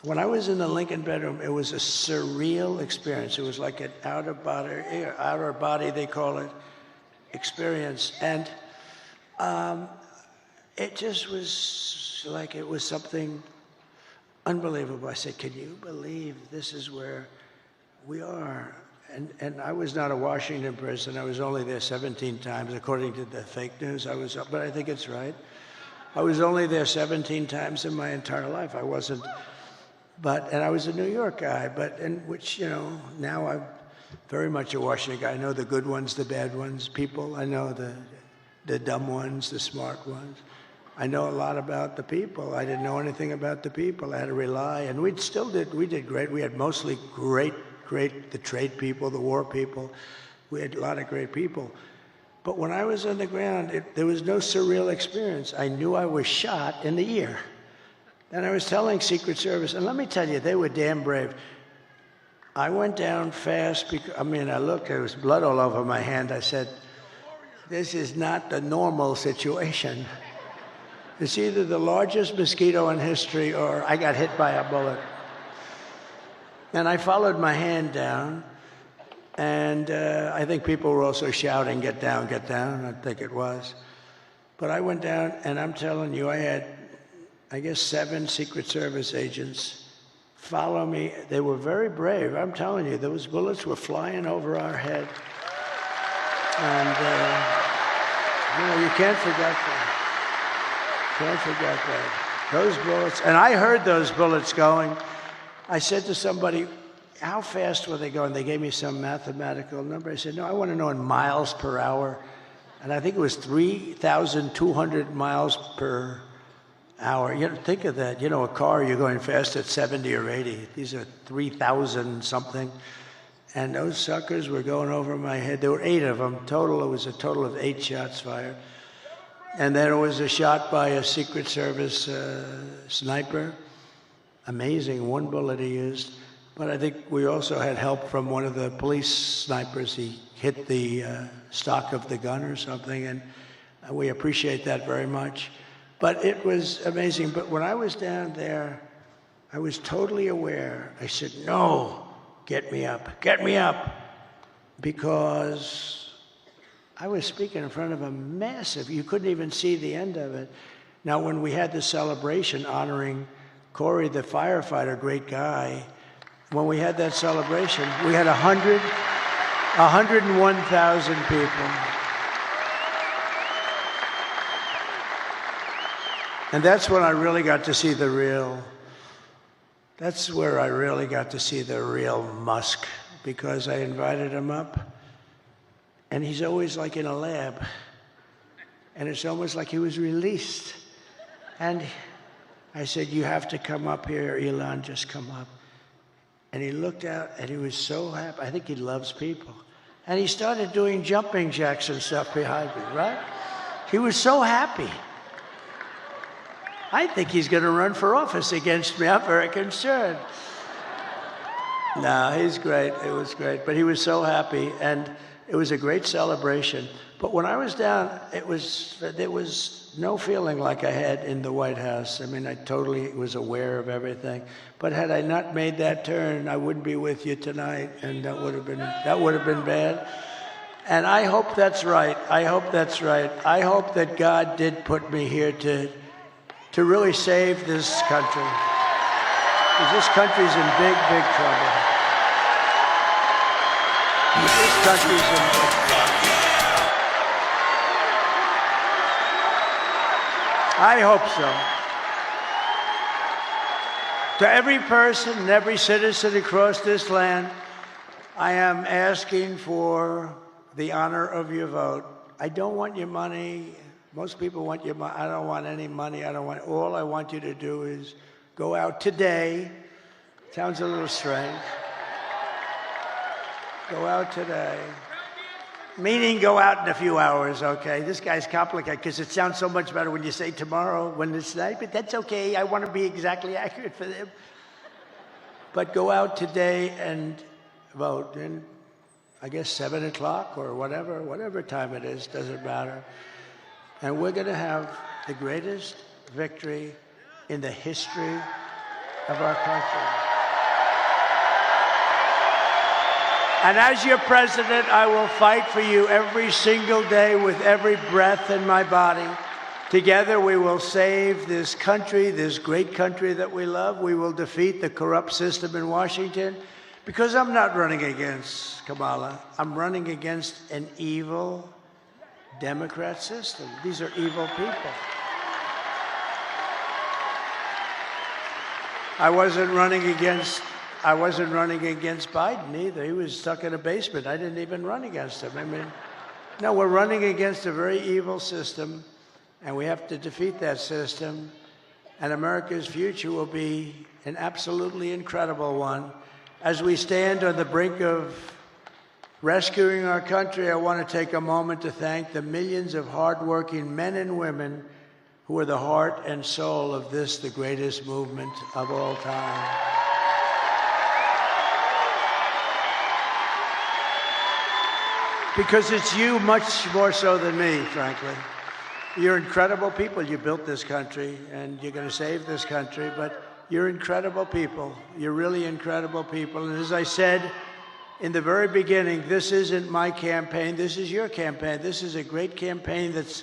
when I was in the Lincoln bedroom, it was a surreal experience. It was like an outer body, they call it, experience. And it just was like it was something unbelievable. I said, can you believe this is where we are? And I was not a Washington person. I was only there 17 times, according to the fake news. But I think it's right. I was only there 17 times in my entire life. I wasn't, and I was a New York guy, now I'm very much a Washington guy. I know the good ones, the bad ones, people. I know the dumb ones, the smart ones. I know a lot about the people. I didn't know anything about the people. I had to rely, and we did great. We had mostly great, the trade people, the war people. We had a lot of great people. But when I was on the ground, there was no surreal experience. I knew I was shot in the ear. And I was telling Secret Service, and let me tell you, they were damn brave. I went down fast because, I looked, there was blood all over my hand. I said, this is not the normal situation. It's either the largest mosquito in history or I got hit by a bullet. And I followed my hand down, and I think people were also shouting, get down, I think it was. But I went down, and I'm telling you, I had, I guess, 7 Secret Service agents follow me. They were very brave. I'm telling you, those bullets were flying over our head. And, you can't forget that. Can't forget that. Those bullets, and I heard those bullets going. I said to somebody, how fast were they going? They gave me some mathematical number. I said, no, I want to know in miles per hour. And I think it was 3,200 miles per hour. Think of that. A car, you're going fast at 70 or 80. These are 3,000 something. And those suckers were going over my head. There were 8 of them. Total, it was a total of 8 shots fired. And then it was a shot by a Secret Service sniper. Amazing, 1 bullet he used. But I think we also had help from one of the police snipers. He hit the stock of the gun or something, and we appreciate that very much. But it was amazing. But when I was down there, I was totally aware. I said, no, get me up, because I was speaking in front of a massive, you couldn't even see the end of it. Now, when we had the celebration honoring Corey, the firefighter, great guy, when we had that celebration, we had 101,000 people. And that's when I really got to see that's where I really got to see the real Musk, because I invited him up. And he's always like in a lab. And it's almost like he was released. And I said, you have to come up here, Elon, just come up. And he looked out, and he was so happy. I think he loves people. And he started doing jumping jacks and stuff behind me, right? He was so happy. I think he's going to run for office against me. I'm very concerned. No, he's great. It was great. But he was so happy, and it was a great celebration. But when I was down, there was no feeling like I had in the White House. I totally was aware of everything. But had I not made that turn, I wouldn't be with you tonight, and that would have been bad. And I hope that's right. I hope that God did put me here to really save this country. Because this country's in big, big trouble. This country's in big trouble. I hope so. To every person and every citizen across this land, I am asking for the honor of your vote. I don't want your money. Most people want your money. I don't want any money. All I want you to do is go out today. Sounds a little strange. Go out today Meaning go out in a few hours, okay? This guy's complicated because it sounds so much better when you say tomorrow, when it's night, but that's okay. I want to be exactly accurate for them. But go out today and vote in, I guess, 7 o'clock or whatever time it is, doesn't matter. And we're going to have the greatest victory in the history of our country. And as your president, I will fight for you every single day with every breath in my body. Together we will save this country, this great country that we love. We will defeat the corrupt system in Washington, because I'm not running against Kamala. I'm running against an evil Democrat system. These are evil people. I wasn't running against Biden either. He was stuck in a basement. I didn't even run against him. I mean, no, we're running against a very evil system, and we have to defeat that system. And America's future will be an absolutely incredible one. As we stand on the brink of rescuing our country, I want to take a moment to thank the millions of hardworking men and women who are the heart and soul of this, the greatest movement of all time. Because it's you much more so than me, frankly. You're incredible people. You built this country, and you're going to save this country, but you're incredible people. You're really incredible people. And as I said in the very beginning, this isn't my campaign. This is your campaign. This is a great campaign that's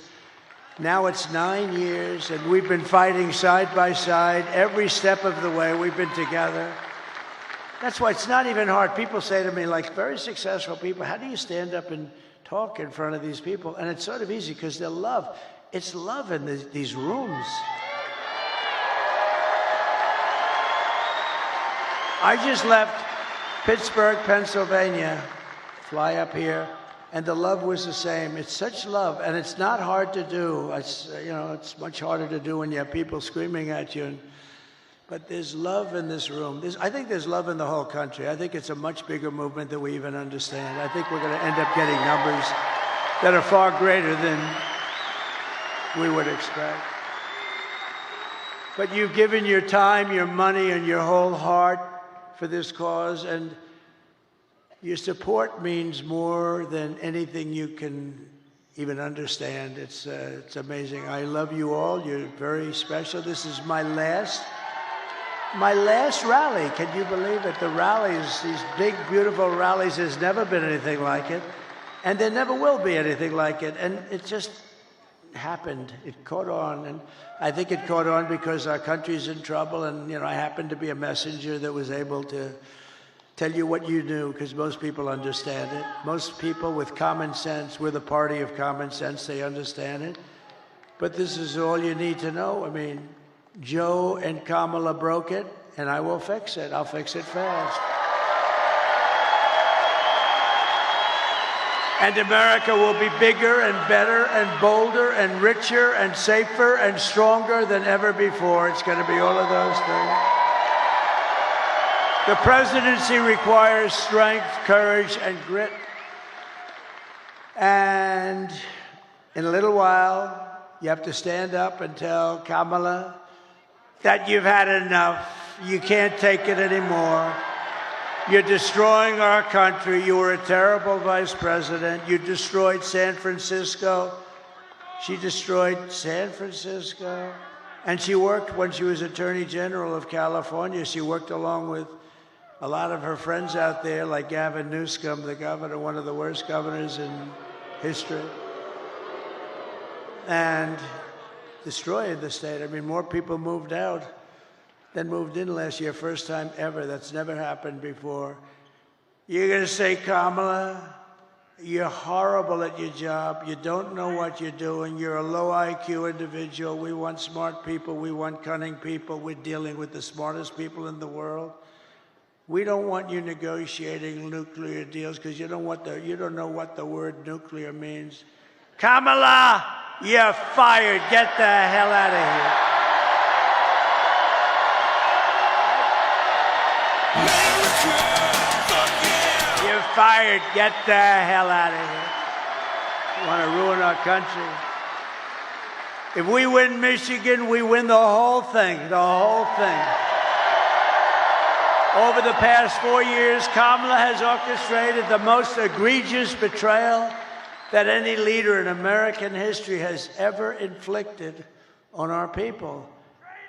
now it's 9 years, and we've been fighting side by side every step of the way. We've been together. That's why it's not even hard. People say to me, like very successful people, how do you stand up and talk in front of these people? And it's sort of easy because they're love. It's love in these rooms. I just left Pittsburgh, Pennsylvania, fly up here, and the love was the same. It's such love, and it's not hard to do. It's, it's much harder to do when you have people screaming at you. But there's love in this room. I think there's love in the whole country. I think it's a much bigger movement than we even understand. I think we're going to end up getting numbers that are far greater than we would expect. But you've given your time, your money, and your whole heart for this cause, and your support means more than anything you can even understand. It's amazing. I love you all. You're very special. This is my last rally. Can you believe it? The rallies, these big, beautiful rallies, there's never been anything like it, and there never will be anything like it. And it just happened. It caught on, and I think it caught on because our country's in trouble, and I happened to be a messenger that was able to tell you what you knew, because most people understand it. Most people with common sense, we're the party of common sense, they understand it. But this is all you need to know. I mean, Joe and Kamala broke it, and I will fix it. I'll fix it fast. And America will be bigger and better and bolder and richer and safer and stronger than ever before. It's going to be all of those things. The presidency requires strength, courage, and grit. And in a little while, you have to stand up and tell Kamala that you've had enough. You can't take it anymore. You're destroying our country. You were a terrible vice president. You destroyed San Francisco. She destroyed San Francisco. And she worked, when she was Attorney General of California, she worked along with a lot of her friends out there, like Gavin Newsom, the governor, one of the worst governors in history, and destroyed the state. I mean, more people moved out than moved in last year, first time ever. That's never happened before. You're going to say, Kamala, you're horrible at your job. You don't know what you're doing. You're a low IQ individual. We want smart people. We want cunning people. We're dealing with the smartest people in the world. We don't want you negotiating nuclear deals because you don't know what the word nuclear means. Kamala, you're fired. Get the hell out of here. You're fired. Get the hell out of here. want to ruin our country. If we win Michigan, we win the whole thing, the whole thing. Over the past 4 years, Kamala has orchestrated the most egregious betrayal that any leader in American history has ever inflicted on our people.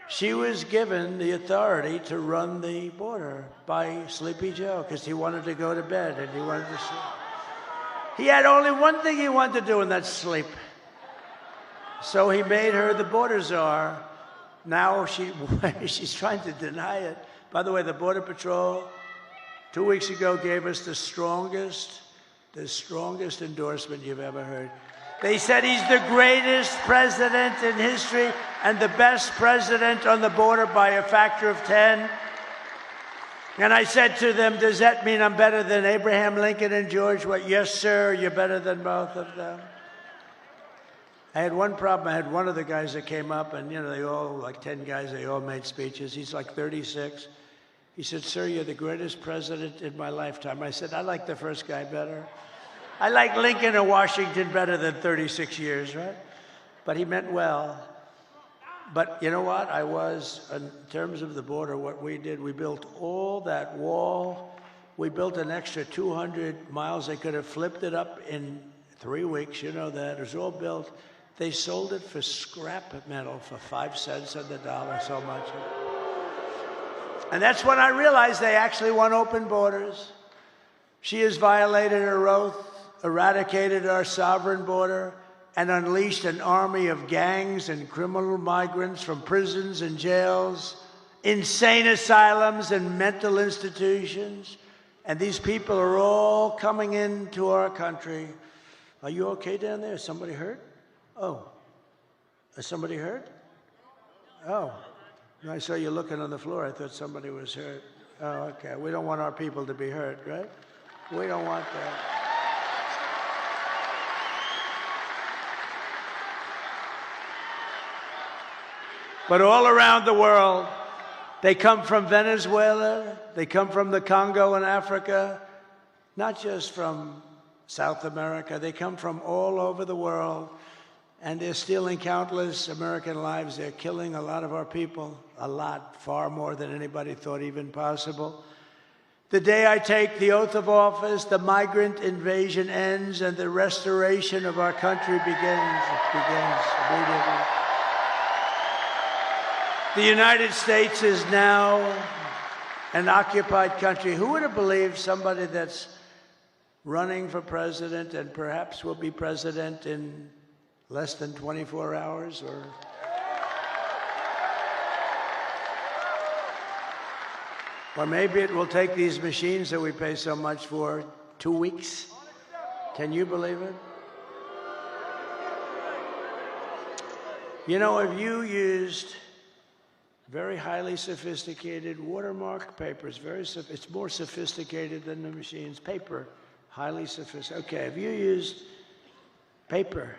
She was given the authority to run the border by Sleepy Joe because he wanted to go to bed and he wanted to sleep. He had only one thing he wanted to do, and that's sleep. So he made her the border czar. Now she's trying to deny it. By the way, the Border Patrol 2 weeks ago gave us the strongest endorsement you've ever heard. They said he's the greatest president in history and the best president on the border by a factor of 10. And I said to them, does that mean I'm better than Abraham Lincoln and George? What? Yes, sir, you're better than both of them. I had one problem. I had one of the guys that came up, and, they all, like 10 guys, they all made speeches. He's like 36. He said, sir, you're the greatest president in my lifetime. I said, I like the first guy better. I like Lincoln and Washington better than 36 years, right? But he meant well. But you know what? In terms of the border, what we did, we built all that wall. We built an extra 200 miles. They could have flipped it up in 3 weeks. You know that. It was all built. They sold it for scrap metal for 5 cents on the dollar, so much. And that's when I realized they actually want open borders. She has violated her oath, eradicated our sovereign border, and unleashed an army of gangs and criminal migrants from prisons and jails, insane asylums and mental institutions. And these people are all coming into our country. Are you okay down there? Is somebody hurt? Oh. Is somebody hurt? Oh. I saw you looking on the floor. I thought somebody was hurt. Oh, okay. We don't want our people to be hurt, right? We don't want that. But all around the world, they come from Venezuela, they come from the Congo in Africa, not just from South America, they come from all over the world, and they're stealing countless American lives. They're killing a lot of our people, a lot, far more than anybody thought even possible. The day I take the oath of office, the migrant invasion ends and the restoration of our country begins. It begins immediately. The United States is now an occupied country. Who would have believed somebody that's running for president and perhaps will be president in less than 24 hours or maybe it will take these machines that we pay so much for 2 weeks. Can you believe it? If you used very highly sophisticated watermark papers, it's more sophisticated than the machines. Paper, highly sophisticated. Okay, if you used paper,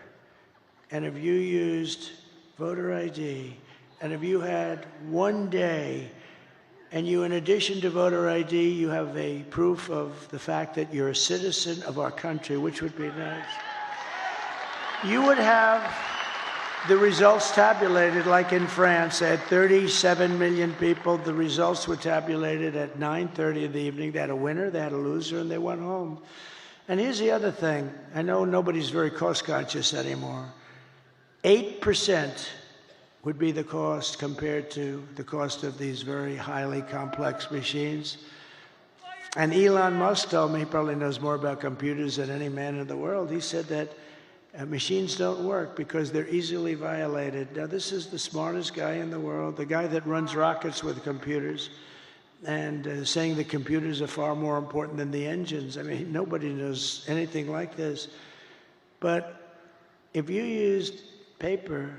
and if you used voter ID, and if you had 1 day, and you, in addition to voter ID, you have a proof of the fact that you're a citizen of our country, which would be nice, you would have the results tabulated like in France. They had 37 million people. The results were tabulated at 9:30 in the evening. They had a winner, they had a loser, and they went home. And here's the other thing. I know nobody's very cost conscious anymore. 8% would be the cost compared to the cost of these very highly complex machines. And Elon Musk told me, he probably knows more about computers than any man in the world. He said that machines don't work because they're easily violated. Now, this is the smartest guy in the world, the guy that runs rockets with computers, and saying the computers are far more important than the engines. I mean, nobody knows anything like this. But if you used paper,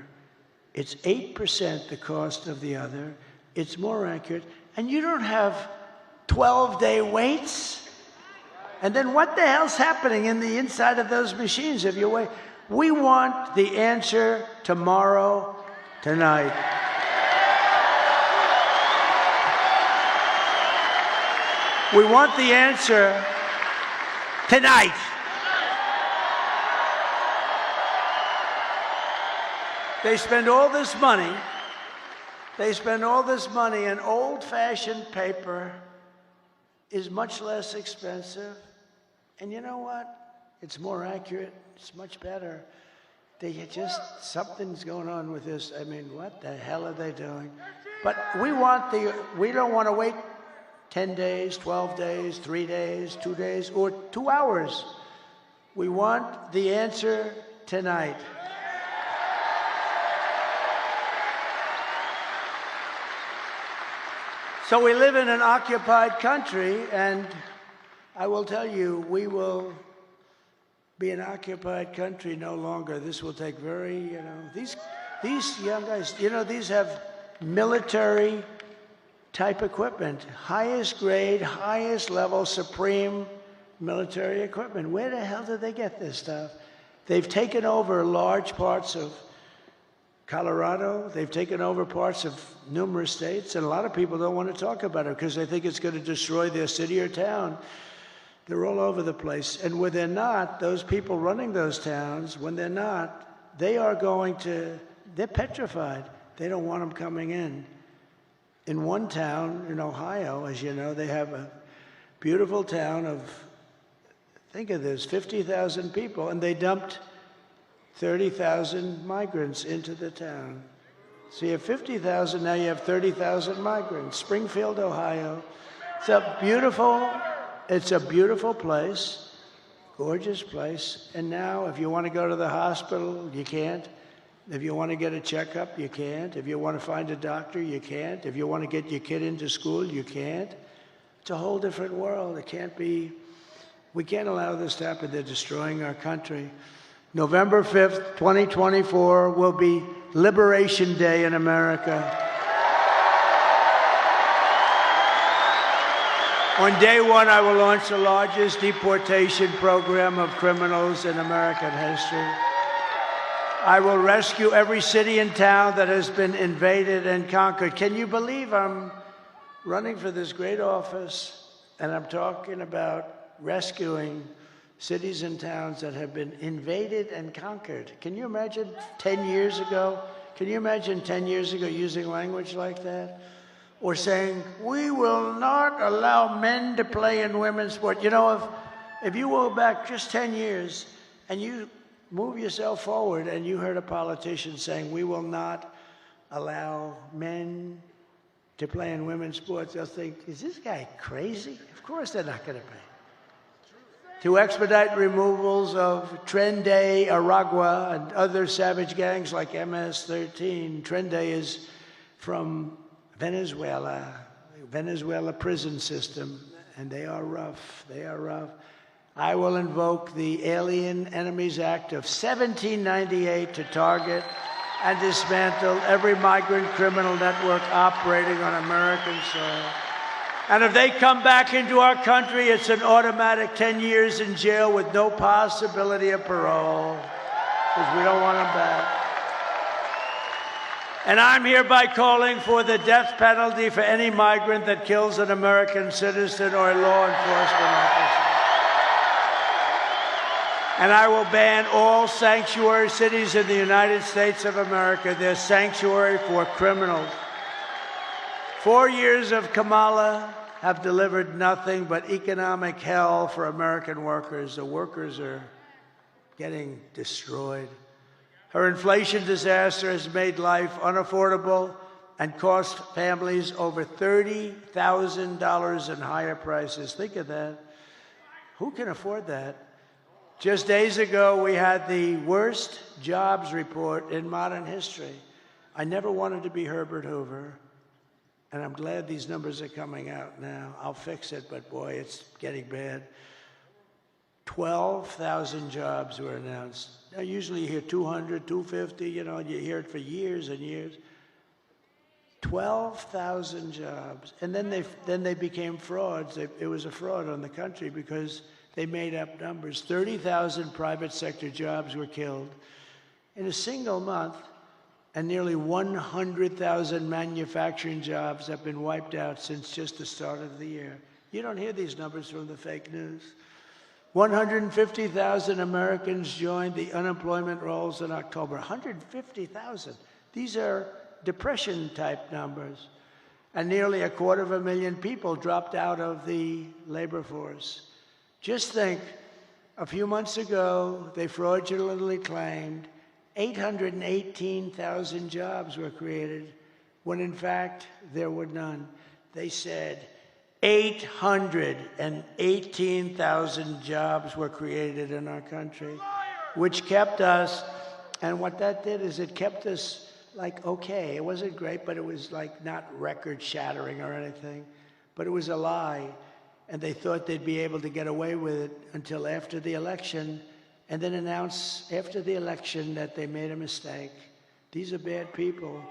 it's 8% the cost of the other. It's more accurate. And you don't have 12-day waits. And then what the hell's happening in the inside of those machines if you wait? We want the answer tomorrow, tonight. We want the answer tonight. They spend all this money. They spend all this money, and old-fashioned paper is much less expensive. And you know what? It's more accurate. It's much better. Something's going on with this. I mean, what the hell are they doing? But we don't want to wait 10 days, 12 days, 3 days, 2 days, or 2 hours. We want the answer tonight. So we live in an occupied country, and I will tell you, we will be an occupied country no longer. This will take these young guys, these have military type equipment, highest grade, highest level, supreme military equipment. Where the hell did they get this stuff? They've taken over large parts of Colorado. They've taken over parts of numerous states, and a lot of people don't want to talk about it because they think it's going to destroy their city or town. They're all over the place. And when they're not, those people running those towns, when they're not, they're petrified. They don't want them coming in. In one town in Ohio, as you know, they have a beautiful town of, think of this, 50,000 people, and they dumped 30,000 migrants into the town. So you have 50,000, now you have 30,000 migrants. Springfield, Ohio. It's a beautiful place, gorgeous place. And now if you want to go to the hospital, you can't. If you want to get a checkup, you can't. If you want to find a doctor, you can't. If you want to get your kid into school, you can't. It's a whole different world. It can't be. We can't allow this to happen. They're destroying our country. November 5th, 2024 will be Liberation Day in America. On day one, I will launch the largest deportation program of criminals in American history. I will rescue every city and town that has been invaded and conquered. Can you believe I'm running for this great office, and I'm talking about rescuing cities and towns that have been invaded and conquered? Can you imagine 10 years ago? Can you imagine 10 years ago using language like that? Or saying, we will not allow men to play in women's sport. You know, if you go back just 10 years and you move yourself forward and you heard a politician saying, we will not allow men to play in women's sports, they'll think, is this guy crazy? Of course they're not going to pay. To expedite removals of Tren de Aragua and other savage gangs like MS-13. Tren de is from Venezuela prison system, and they are rough. I will invoke the Alien Enemies Act of 1798 to target and dismantle every migrant criminal network operating on American soil. And if they come back into our country, it's an automatic 10 years in jail with no possibility of parole, because we don't want them back. And I'm hereby calling for the death penalty for any migrant that kills an American citizen or a law enforcement officer. And I will ban all sanctuary cities in the United States of America. They're sanctuary for criminals. 4 years of Kamala have delivered nothing but economic hell for American workers. The workers are getting destroyed. Her inflation disaster has made life unaffordable and cost families over $30,000 in higher prices. Think of that. Who can afford that? Just days ago, we had the worst jobs report in modern history. I never wanted to be Herbert Hoover, and I'm glad these numbers are coming out now. I'll fix it, but boy, it's getting bad. 12,000 jobs were announced. Now, usually you hear 200, 250, you hear it for years and years. 12,000 jobs. And then they became frauds. It was a fraud on the country because they made up numbers. 30,000 private sector jobs were killed in a single month, and nearly 100,000 manufacturing jobs have been wiped out since just the start of the year. You don't hear these numbers from the fake news. 150,000 Americans joined the unemployment rolls in October. 150,000. These are depression-type numbers. And nearly 250,000 people dropped out of the labor force. Just think, a few months ago, they fraudulently claimed 818,000 jobs were created, when in fact, there were none. They said 818,000 jobs were created in our country, which kept us, and what that did is it kept us like, okay, it wasn't great, but it was like not record-shattering or anything, but it was a lie. And they thought they'd be able to get away with it until after the election, and then announce after the election that they made a mistake. These are bad people.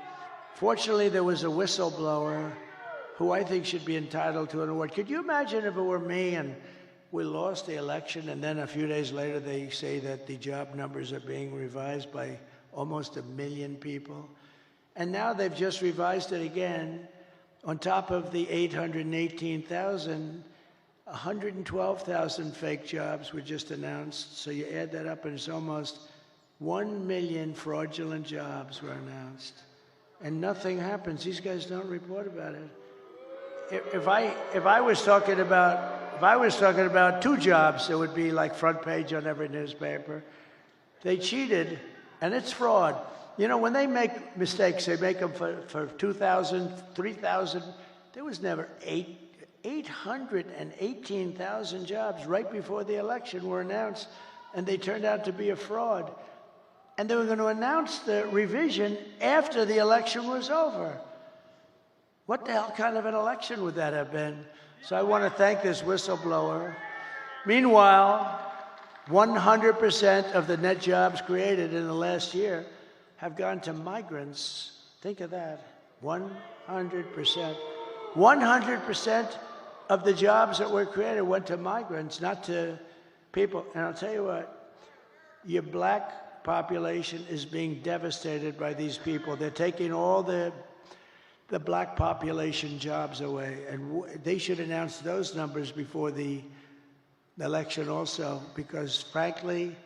Fortunately, there was a whistleblower who I think should be entitled to an award. Could you imagine if it were me and we lost the election, and then a few days later they say that the job numbers are being revised by almost 1 million people? And now they've just revised it again. On top of the 818,000, 112,000 fake jobs were just announced. So you add that up and it's almost 1 million fraudulent jobs were announced. And nothing happens. These guys don't report about it. If I was talking about 2 jobs, it would be like front page on every newspaper. They cheated, and it's fraud. You know, when they make mistakes, they make them for 2,000, 3,000. There was never 818,000 jobs right before the election were announced, and they turned out to be a fraud. And they were going to announce the revision after the election was over. What the hell kind of an election would that have been? So I want to thank this whistleblower. Meanwhile, 100% of the net jobs created in the last year have gone to migrants. Think of that. 100%. 100% of the jobs that were created went to migrants, not to people. And I'll tell you what, your black population is being devastated by these people. They're taking all the black population jobs away. And they should announce those numbers before the election also, because frankly,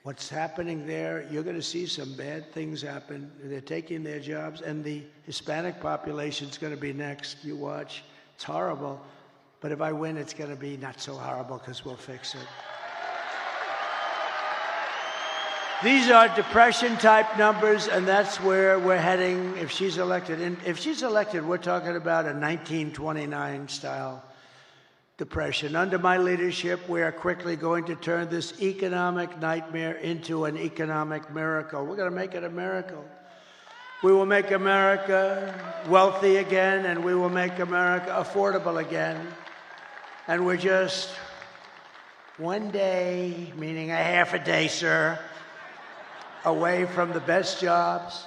what's happening there, you're going to see some bad things happen. They're taking their jobs, and the Hispanic population is going to be next. You watch. It's horrible. But if I win, it's going to be not so horrible because we'll fix it. These are depression-type numbers, and that's where we're heading if she's elected. And if she's elected, we're talking about a 1929-style depression. Under my leadership, we are quickly going to turn this economic nightmare into an economic miracle. We're going to make it a miracle. We will make America wealthy again, and we will make America affordable again. And we're just one day, meaning a half a day, sir, away from the best jobs,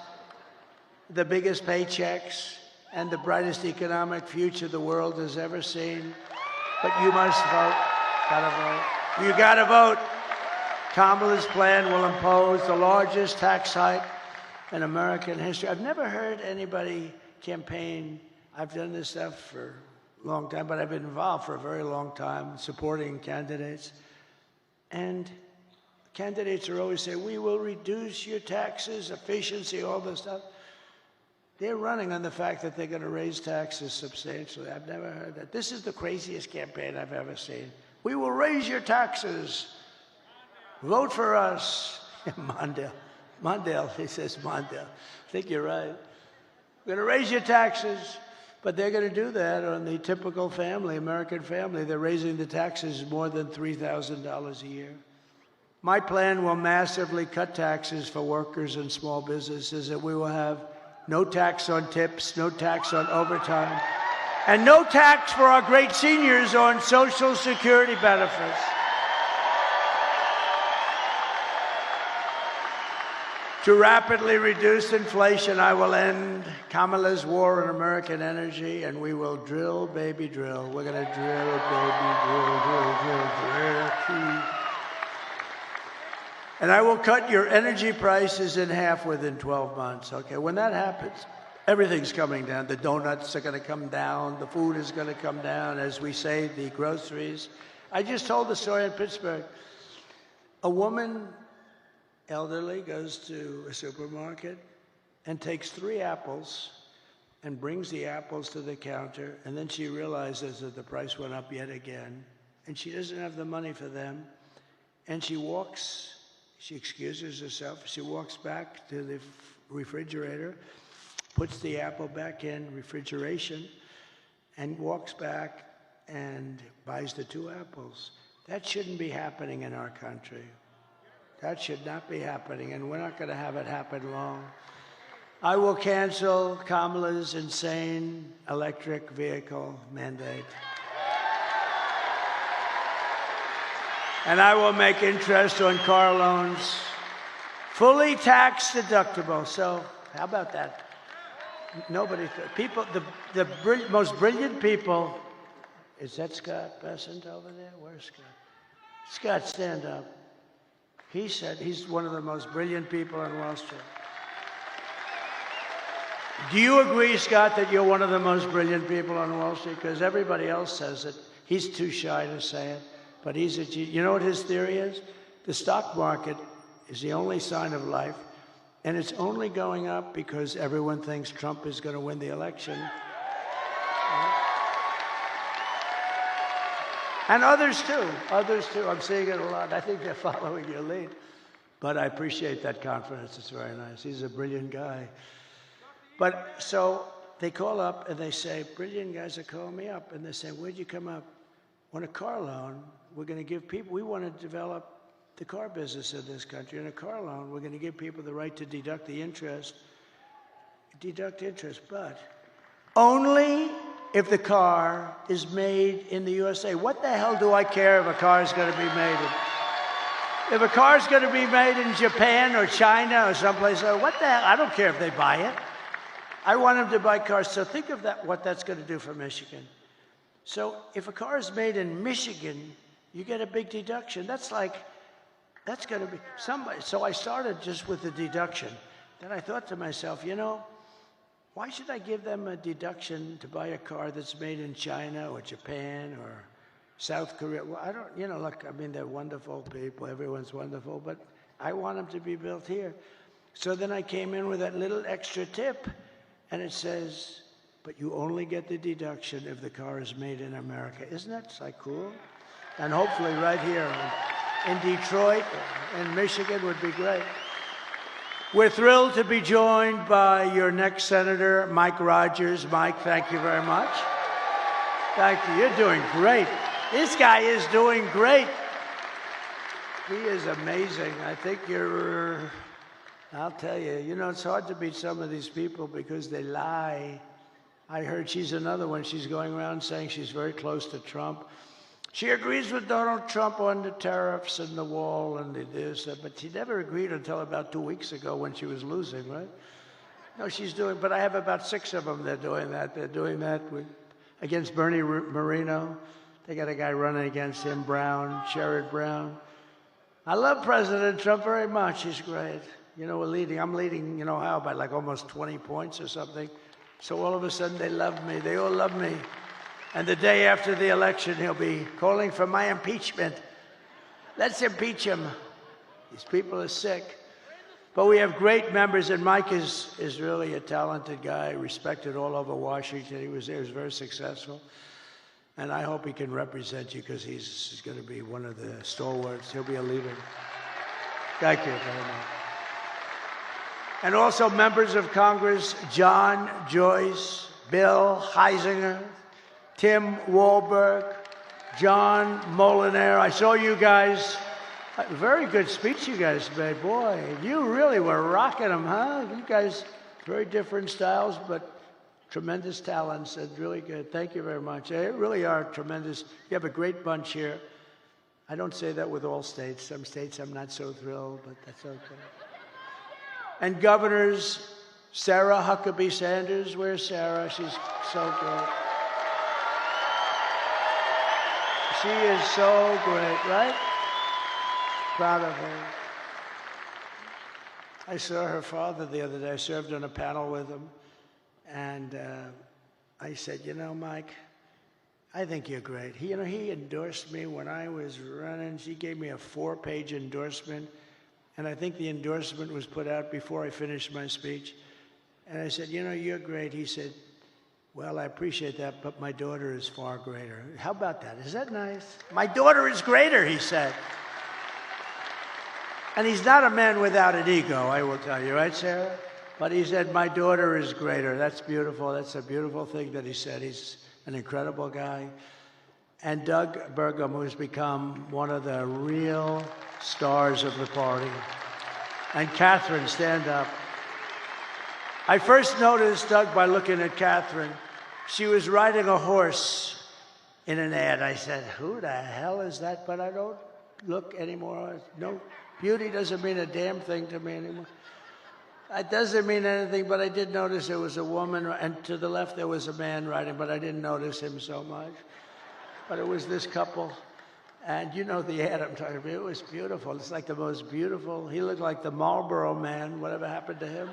the biggest paychecks, and the brightest economic future the world has ever seen. But you must vote. Gotta vote. You gotta vote. Kamala's plan will impose the largest tax hike in American history. I've never heard anybody campaign. I've done this stuff for a long time, but I've been involved for a very long time supporting candidates. And candidates are always saying, we will reduce your taxes, efficiency, all this stuff. They're running on the fact that they're going to raise taxes substantially. I've never heard that. This is the craziest campaign I've ever seen. We will raise your taxes. Vote for us. Mondale, he says Mondale. I think you're right. We're going to raise your taxes. But they're going to do that on the typical family, American family. They're raising the taxes more than $3,000 a year. My plan will massively cut taxes for workers and small businesses, and we will have no tax on tips, no tax on overtime, and no tax for our great seniors on Social Security benefits. To rapidly reduce inflation, I will end Kamala's war on American energy, and we will drill, baby, drill. We're going to drill, baby, drill. And I will cut your energy prices in half within 12 months, okay? When that happens, everything's coming down. The donuts are going to come down. The food is going to come down. As we say, the groceries. I just told the story in Pittsburgh. A woman, elderly, goes to a supermarket and takes 3 apples and brings the apples to the counter, and then she realizes that the price went up yet again, and she doesn't have the money for them, and she excuses herself, she walks back to the refrigerator, puts the apple back in refrigeration, and walks back and buys the 2 apples. That shouldn't be happening in our country. That should not be happening, and we're not going to have it happen long. I will cancel Kamala's insane electric vehicle mandate. And I will make interest on car loans fully tax deductible. So how about that? People, the most brilliant people, is that Scott Bessent over there? Where's Scott? Scott, stand up. He said he's one of the most brilliant people on Wall Street. Do you agree, Scott, that you're one of the most brilliant people on Wall Street? Because everybody else says it. He's too shy to say it, but he's a genius. You know what his theory is? The stock market is the only sign of life, and it's only going up because everyone thinks Trump is going to win the election. And others too. I'm seeing it a lot. I think they're following your lead. But I appreciate that confidence. It's very nice. He's a brilliant guy. But so they call up and they say, brilliant guys are calling me up. And they say, where'd you come up? On a car loan, we're going to give people, we want to develop the car business in this country. In a car loan, we're going to give people the right to deduct interest, but only if the car is made in the USA. What the hell do I care if a car is going to be made in? If a car is going to be made in Japan or China or someplace else, what the hell? I don't care if they buy it. I want them to buy cars. So think of that, what that's going to do for Michigan. So if a car is made in Michigan, you get a big deduction. That's going to be somebody. So I started just with the deduction. Then I thought to myself, why should I give them a deduction to buy a car that's made in China or Japan or South Korea? Well, I don't, look, I mean, they're wonderful people. Everyone's wonderful, but I want them to be built here. So then I came in with that little extra tip, and it says, but you only get the deduction if the car is made in America. Isn't that cool? And hopefully right here in Detroit and Michigan would be great. We're thrilled to be joined by your next senator, Mike Rogers. Mike, thank you very much. Thank you. You're doing great. This guy is doing great. He is amazing. I think I'll tell you, it's hard to beat some of these people because they lie. I heard she's another one. She's going around saying she's very close to Trump. She agrees with Donald Trump on the tariffs and the wall and this, but she never agreed until about 2 weeks ago when she was losing, right? No, she's doing, but I have about 6 of them. They're doing that. They're doing that against Bernie Moreno. They got a guy running against him, Sherrod Brown. I love President Trump very much. He's great. We're leading. I'm leading, how, by like almost 20 points or something. So all of a sudden they love me. They all love me. And the day after the election, he'll be calling for my impeachment. Let's impeach him. These people are sick. But we have great members, and Mike is really a talented guy, respected all over Washington. He was very successful. And I hope he can represent you because he's going to be one of the stalwarts. He'll be a leader. Thank you very much. And also members of Congress, John Joyce, Bill Heisinger, Tim Walberg, John Molinaire. I saw you guys. Very good speech you guys made. Boy, you really were rocking them, huh? You guys, very different styles, but tremendous talents and really good. Thank you very much. They really are tremendous. You have a great bunch here. I don't say that with all states. Some states I'm not so thrilled, but that's okay. And governors, Sarah Huckabee Sanders. Where's Sarah? She's so good. She is so great, right? Proud of her. I saw her father the other day. I served on a panel with him. And I said, Mike, I think you're great. He endorsed me when I was running. He gave me a 4-page endorsement, and I think the endorsement was put out before I finished my speech. And I said, you're great. He said, well, I appreciate that, but my daughter is far greater. How about that? Is that nice? My daughter is greater, he said. And he's not a man without an ego, I will tell you, right, Sarah? But he said, my daughter is greater. That's beautiful. That's a beautiful thing that he said. He's an incredible guy. And Doug Burgum, who's become one of the real stars of the party. And Catherine, stand up. I first noticed Doug by looking at Catherine. She was riding a horse in an ad. I said, who the hell is that? But I don't look anymore. No, beauty doesn't mean a damn thing to me anymore. It doesn't mean anything, but I did notice there was a woman, and to the left there was a man riding, but I didn't notice him so much. But it was this couple, and you know the ad I'm talking about. It was beautiful. It's like the most beautiful. He looked like the Marlboro Man. Whatever happened to him?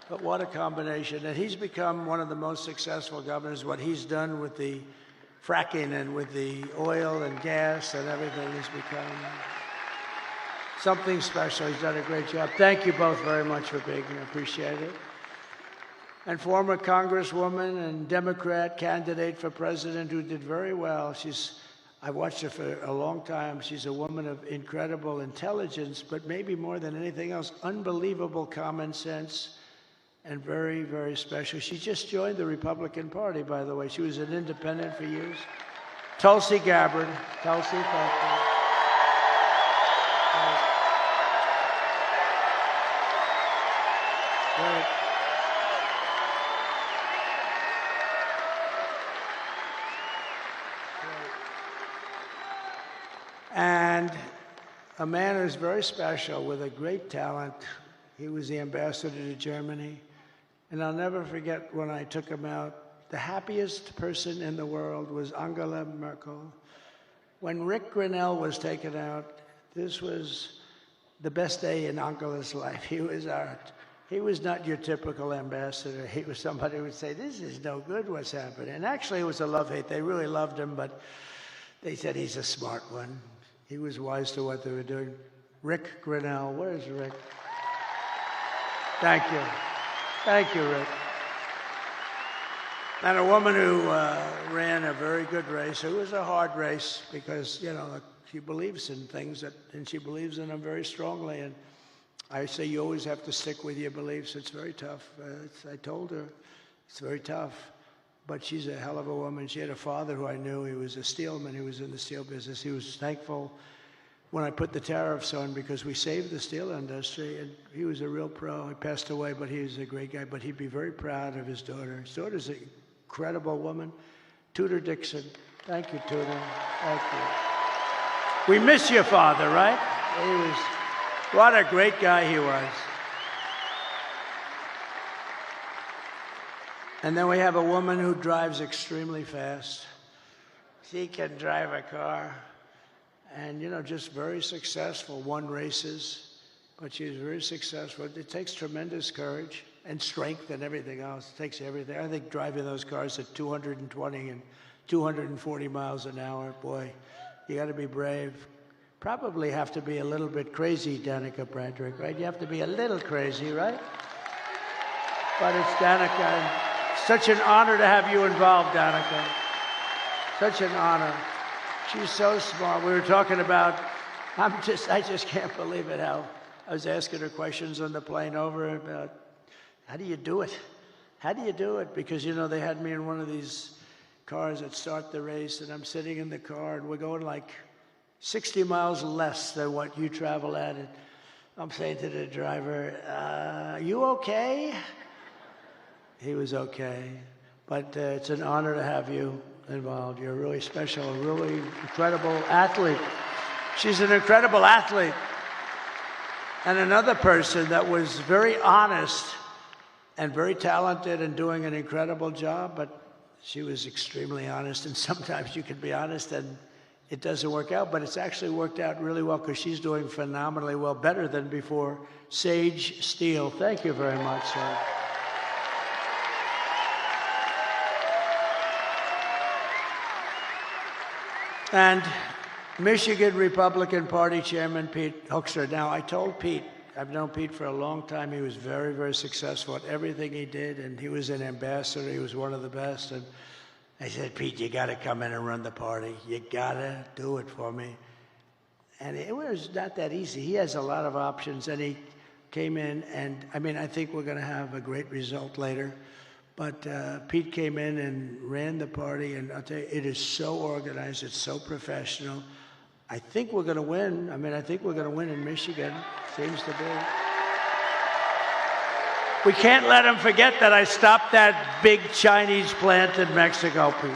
But what a combination. And he's become one of the most successful governors. What he's done with the fracking and with the oil and gas and everything has become something special. He's done a great job. Thank you both very much for being here. Appreciate it. And former Congresswoman and Democrat candidate for president who did very well. I watched her for a long time. She's a woman of incredible intelligence, but maybe more than anything else, unbelievable common sense. And very, very special. She just joined the Republican Party, by the way. She was an independent for years. Tulsi Gabbard. Tulsi, thank you. Great. And a man who's very special with a great talent. He was the ambassador to Germany. And I'll never forget when I took him out, the happiest person in the world was Angela Merkel. When Rick Grinnell was taken out, this was the best day in Angela's life. He was not your typical ambassador. He was somebody who would say, this is no good, what's happening? And actually it was a love-hate. They really loved him, but they said he's a smart one. He was wise to what they were doing. Rick Grinnell, where's Rick? Thank you. Thank you, Rick. And a woman who ran a very good race. It was a hard race because, she believes in things and she believes in them very strongly. And I say you always have to stick with your beliefs. It's very tough. I told her it's very tough. But she's a hell of a woman. She had a father who I knew. He was a steelman. He was in the steel business. He was thankful when I put the tariffs on because we saved the steel industry, and he was a real pro. He passed away, but he was a great guy. But he'd be very proud of his daughter. His daughter's an incredible woman. Tudor Dixon. Thank you, Tudor. Thank you. We miss your father, right? What a great guy he was. And then we have a woman who drives extremely fast. She can drive a car. And, just very successful, won races, but she's very successful. It takes tremendous courage and strength and everything else. It takes everything. I think driving those cars at 220 and 240 miles an hour, boy, you got to be brave. Probably have to be a little bit crazy, Danica Bradrick, right? You have to be a little crazy, right? But it's Danica. Such an honor to have you involved, Danica. Such an honor. She's so smart. We were talking about, I just can't believe it how I was asking her questions on the plane over about, how do you do it? How do you do it? Because, they had me in one of these cars that start the race, and I'm sitting in the car, and we're going like 60 miles less than what you travel at. And I'm saying to the driver, you okay? He was okay. But it's an honor to have you involved. You're really special, a really incredible athlete. She's an incredible athlete. And another person that was very honest and very talented and doing an incredible job, but she was extremely honest. And sometimes you can be honest and it doesn't work out, but it's actually worked out really well because she's doing phenomenally well, better than before. Sage Steele, thank you very much, sir. And Michigan Republican Party Chairman Pete Hoekstra. Now, I told Pete, I've known Pete for a long time. He was very, very successful at everything he did, and he was an ambassador. He was one of the best. And I said, Pete, you got to come in and run the party. You got to do it for me. And it was not that easy. He has a lot of options, and he came in, and I mean, I think we're going to have a great result later. But Pete came in and ran the party, and I'll tell you, it is so organized, it's so professional. I think we're going to win. I mean, I think we're going to win in Michigan. Seems to be. We can't let them forget that I stopped that big Chinese plant in Mexico, Pete.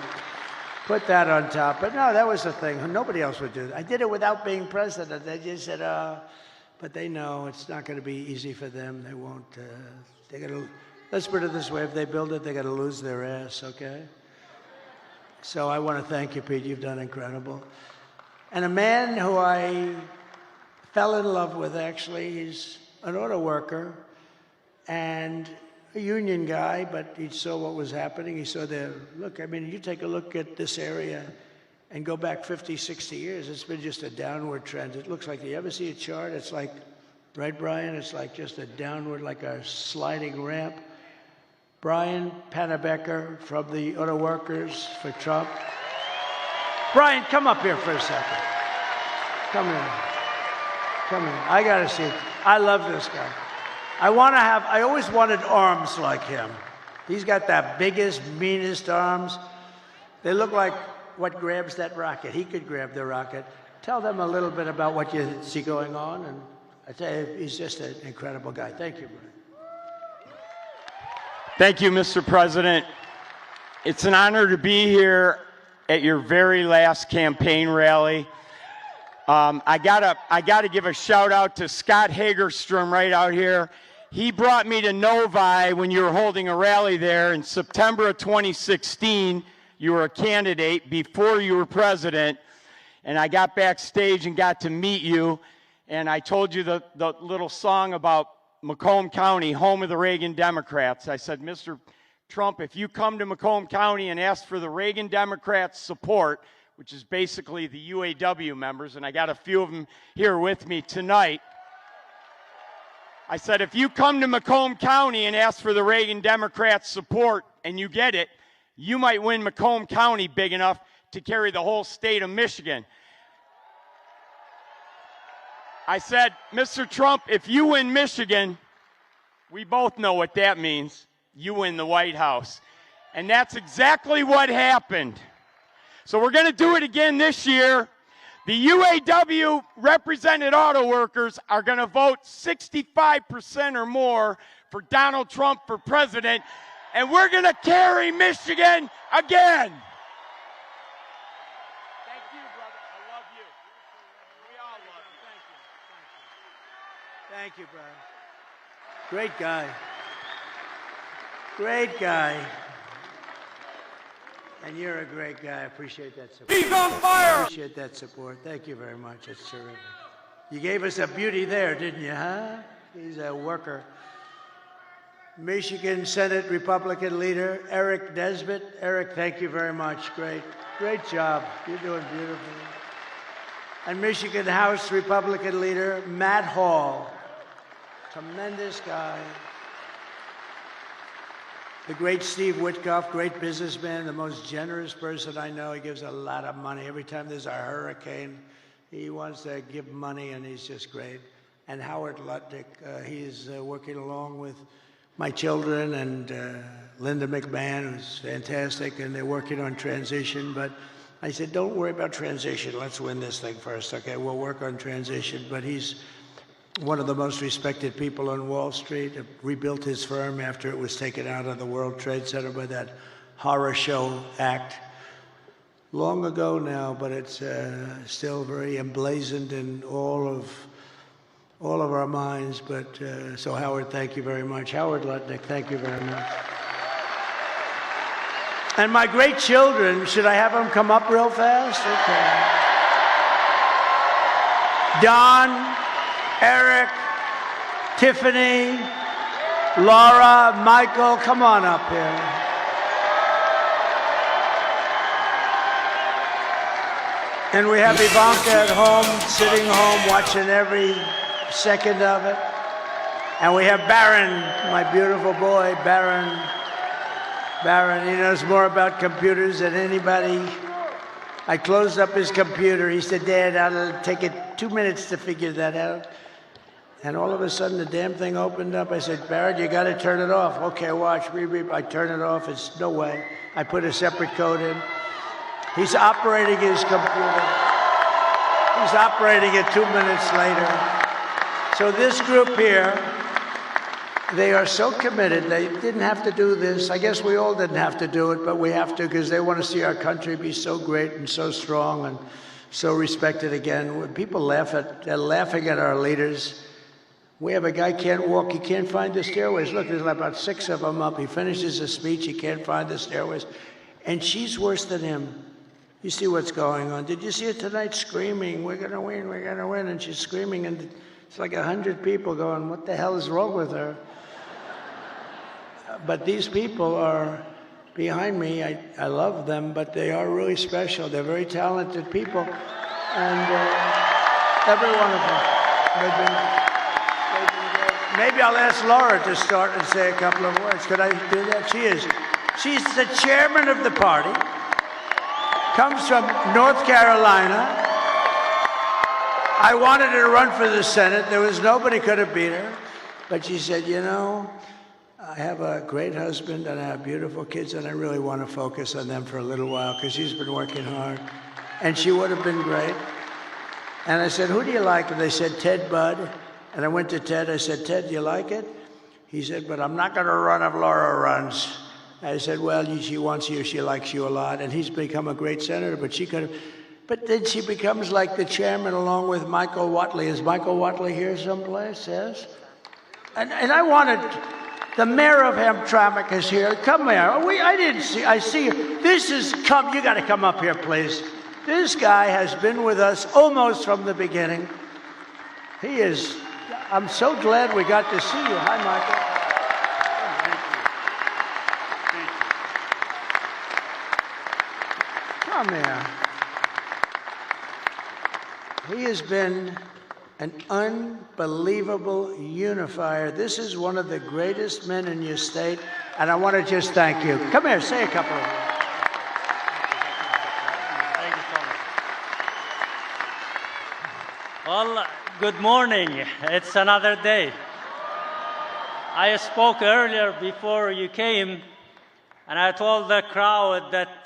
Put that on top. But no, that was the thing. Nobody else would do that. I did it without being president. They just said, but they know it's not going to be easy for them. They won't. They're going to. Let's put it this way, if they build it, they're going to lose their ass, okay? So I want to thank you, Pete. You've done incredible. And a man who I fell in love with, actually, he's an auto worker and a union guy, but he saw what was happening. He saw look, I mean, you take a look at this area and go back 50, 60 years, it's been just a downward trend. It looks like, you ever see a chart? It's like, right, Brian? It's like just a downward, like a sliding ramp. Brian Pannebecker from the Auto Workers for Trump. Brian, come up here for a second. Come here. Come here. I got to see it. I love this guy. I always wanted arms like him. He's got the biggest, meanest arms. They look like what grabs that rocket. He could grab the rocket. Tell them a little bit about what you see going on. And I tell you, he's just an incredible guy. Thank you, Brian. Thank you, Mr. President. It's an honor to be here at your very last campaign rally. I gotta give a shout out to Scott Hagerstrom right out here. He brought me to Novi when you were holding a rally there in September of 2016. You were a candidate before you were president, and I got backstage and got to meet you, and I told you the little song about Macomb County, home of the Reagan Democrats. I said, Mr. Trump, if you come to Macomb County and ask for the Reagan Democrats' support, which is basically the UAW members, and I got a few of them here with me tonight. I said, if you come to Macomb County and ask for the Reagan Democrats' support and you get it, you might win Macomb County big enough to carry the whole state of Michigan. I said, Mr. Trump, if you win Michigan, we both know what that means. You win the White House. And that's exactly what happened. So we're going to do it again this year. The UAW represented auto workers are going to vote 65% or more for Donald Trump for president, and we're going to carry Michigan again. Thank you, brother. I love you. We all love you. Thank you, Brian. Great guy. Great guy. And you're a great guy. I appreciate that support. He's on fire! I appreciate that support. Thank you very much. It's terrific. You gave us a beauty there, didn't you, huh? He's a worker. Michigan Senate Republican leader, Eric Nesbitt. Eric, thank you very much. Great job. You're doing beautifully. And Michigan House Republican leader, Matt Hall. Tremendous guy. The great Steve Witkoff, great businessman, the most generous person I know. He gives a lot of money. Every time there's a hurricane, he wants to give money, and he's just great. And Howard Lutnick, he's working along with my children and Linda McMahon, who's fantastic, and they're working on transition. But I said, don't worry about transition. Let's win this thing first. Okay, we'll work on transition. But he's one of the most respected people on Wall Street, rebuilt his firm after it was taken out of the World Trade Center by that horror show act. Long ago now, but it's still very emblazoned in all of our minds. But so Howard, thank you very much. Howard Lutnick, thank you very much. And my great children, should I have them come up real fast? Okay. Don, Eric, Tiffany, Laura, Michael, come on up here. And we have Ivanka at home, sitting home, watching every second of it. And we have Barron, my beautiful boy, Barron. Barron, he knows more about computers than anybody. I closed up his computer. He said, Dad, it'll take it 2 minutes to figure that out. And all of a sudden, the damn thing opened up. I said, Barron, you got to turn it off. Okay, watch. I turn it off. It's no way. I put a separate code in. He's operating his computer. He's operating it 2 minutes later. So this group here, they are so committed. They didn't have to do this. I guess we all didn't have to do it, but we have to because they want to see our country be so great and so strong and so respected again. When people they're laughing at our leaders. We have a guy can't walk. He can't find the stairways. Look, there's about 6 of them up. He finishes his speech. He can't find the stairways. And she's worse than him. You see what's going on. Did you see it tonight? Screaming, we're going to win, we're going to win. And she's screaming, and it's like 100 people going, what the hell is wrong with her? But these people are behind me. I love them, but they are really special. They're very talented people. And every one of them. They've been great. Maybe I'll ask Laura to start and say a couple of words. Could I do that? She's the chairman of the party. Comes from North Carolina. I wanted her to run for the Senate. There was nobody could have beat her. But she said, you know, I have a great husband and I have beautiful kids and I really want to focus on them for a little while because she's been working hard. And she would have been great. And I said, who do you like? And they said, Ted Budd. And I went to Ted. I said, Ted, do you like it? He said, but I'm not going to run if Laura runs. I said, well, she wants you, she likes you a lot, and he's become a great senator, but she could have, but then she becomes like the chairman along with Michael Watley. Is Michael Watley here someplace? Yes? And I wanted, the mayor of Hamtramck is here. Come here. I see you. You got to come up here, please. This guy has been with us almost from the beginning. I'm so glad we got to see you. Hi, Michael. Come here. He has been an unbelievable unifier. This is one of the greatest men in your state, and I want to just thank you. Come here, say a couple of words. Thank you so much. Well, good morning. It's another day. I spoke earlier before you came, and I told the crowd that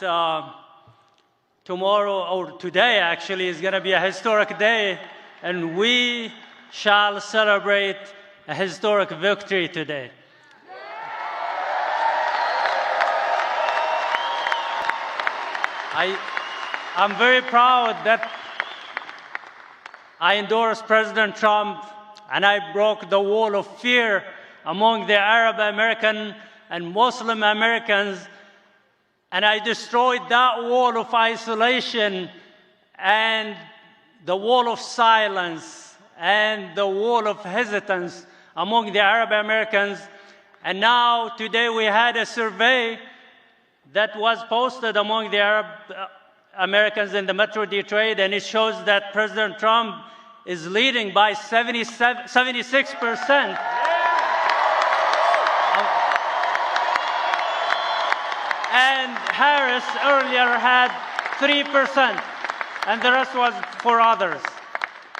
tomorrow, or today actually, is going to be a historic day, and we shall celebrate a historic victory today. I'm very proud that I endorsed President Trump, and I broke the wall of fear among the Arab American and Muslim Americans. And I destroyed that wall of isolation and the wall of silence and the wall of hesitance among the Arab Americans. And now, today, we had a survey that was posted among the Arab Americans in the Metro Detroit, and it shows that President Trump is leading by 76%. And Harris earlier had 3%, and the rest was for others.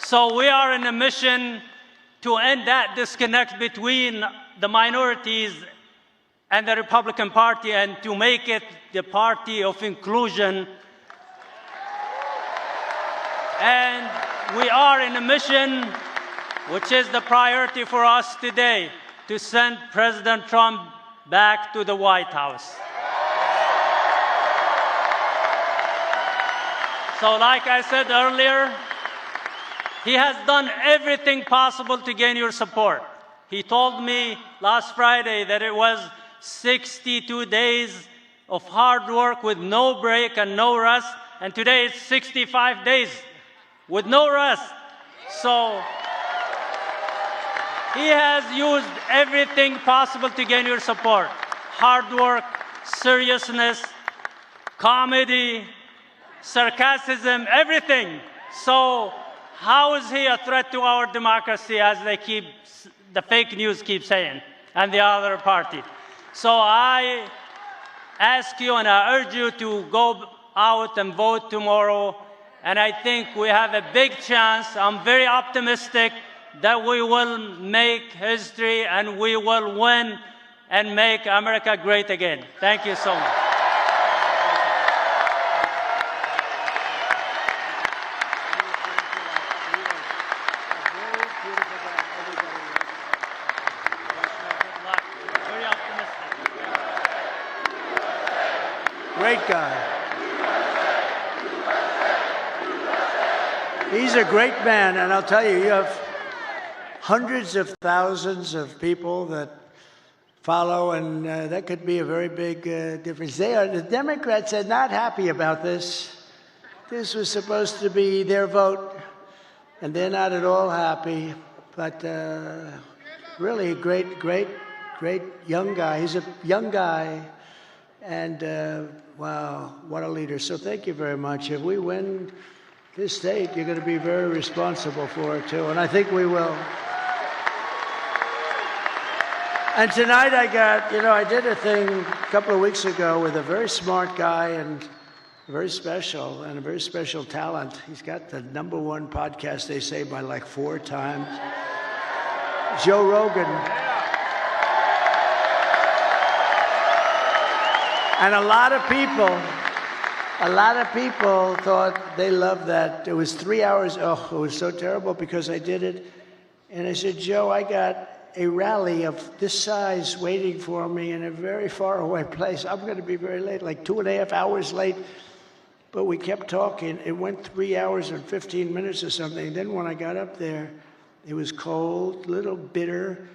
So we are in a mission to end that disconnect between the minorities and the Republican Party and to make it the party of inclusion. And we are in a mission, which is the priority for us today, to send President Trump back to the White House. So like I said earlier, he has done everything possible to gain your support. He told me last Friday that it was 62 days of hard work with no break and no rest, and today it's 65 days with no rest. So he has used everything possible to gain your support. Hard work, seriousness, comedy, sarcasm, everything. So how is he a threat to our democracy, as the fake news keep saying, and the other party? So I ask you and I urge you to go out and vote tomorrow. And I think we have a big chance. I'm very optimistic that we will make history and we will win and make America great again. Thank you so much. Very optimistic. Great guy. He's a great man, and I'll tell you, you have hundreds of thousands of people that follow, and that could be a very big difference. The Democrats are not happy about this. This was supposed to be their vote, and they're not at all happy. But really a great young guy. He's a young guy, and wow, what a leader. So thank you very much. If we win this state, you're going to be very responsible for it, too, and I think we will. And tonight I did a thing a couple of weeks ago with a very smart guy and very special talent. He's got the #1 podcast, they say, by like 4 times. Joe Rogan. And a lot of people thought they loved that. It was 3 hours. Oh, it was so terrible because I did it. And I said, Joe, I got a rally of this size waiting for me in a very far away place. I'm going to be very late, like 2.5 hours late. But we kept talking. It went 3 hours and 15 minutes or something. Then when I got up there, it was cold, a little bitter,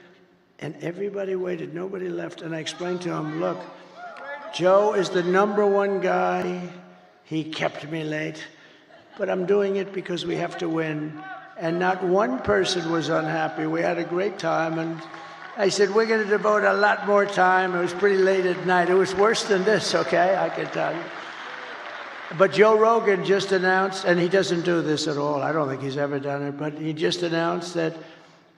and everybody waited. Nobody left. And I explained to him, look, Joe is the #1 guy. He kept me late, but I'm doing it because we have to win. And not one person was unhappy. We had a great time, and I said, we're going to devote a lot more time. It was pretty late at night. It was worse than this, okay? I can tell you. But Joe Rogan just announced, and he doesn't do this at all. I don't think he's ever done it, but he just announced that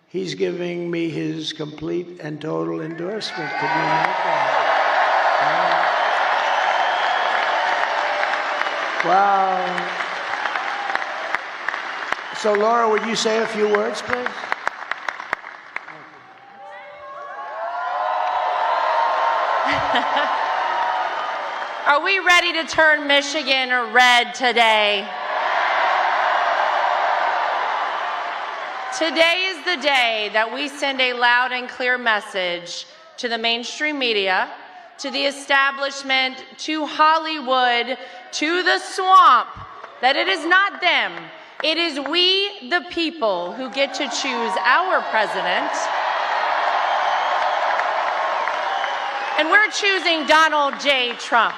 he's giving me his complete and total endorsement. Could you make that? Wow. So, Laura, would you say a few words, please? Are we ready to turn Michigan red today? Today is the day that we send a loud and clear message to the mainstream media, to the establishment, to Hollywood, to the swamp, that it is not them. It is we, the people, who get to choose our president. And we're choosing Donald J. Trump.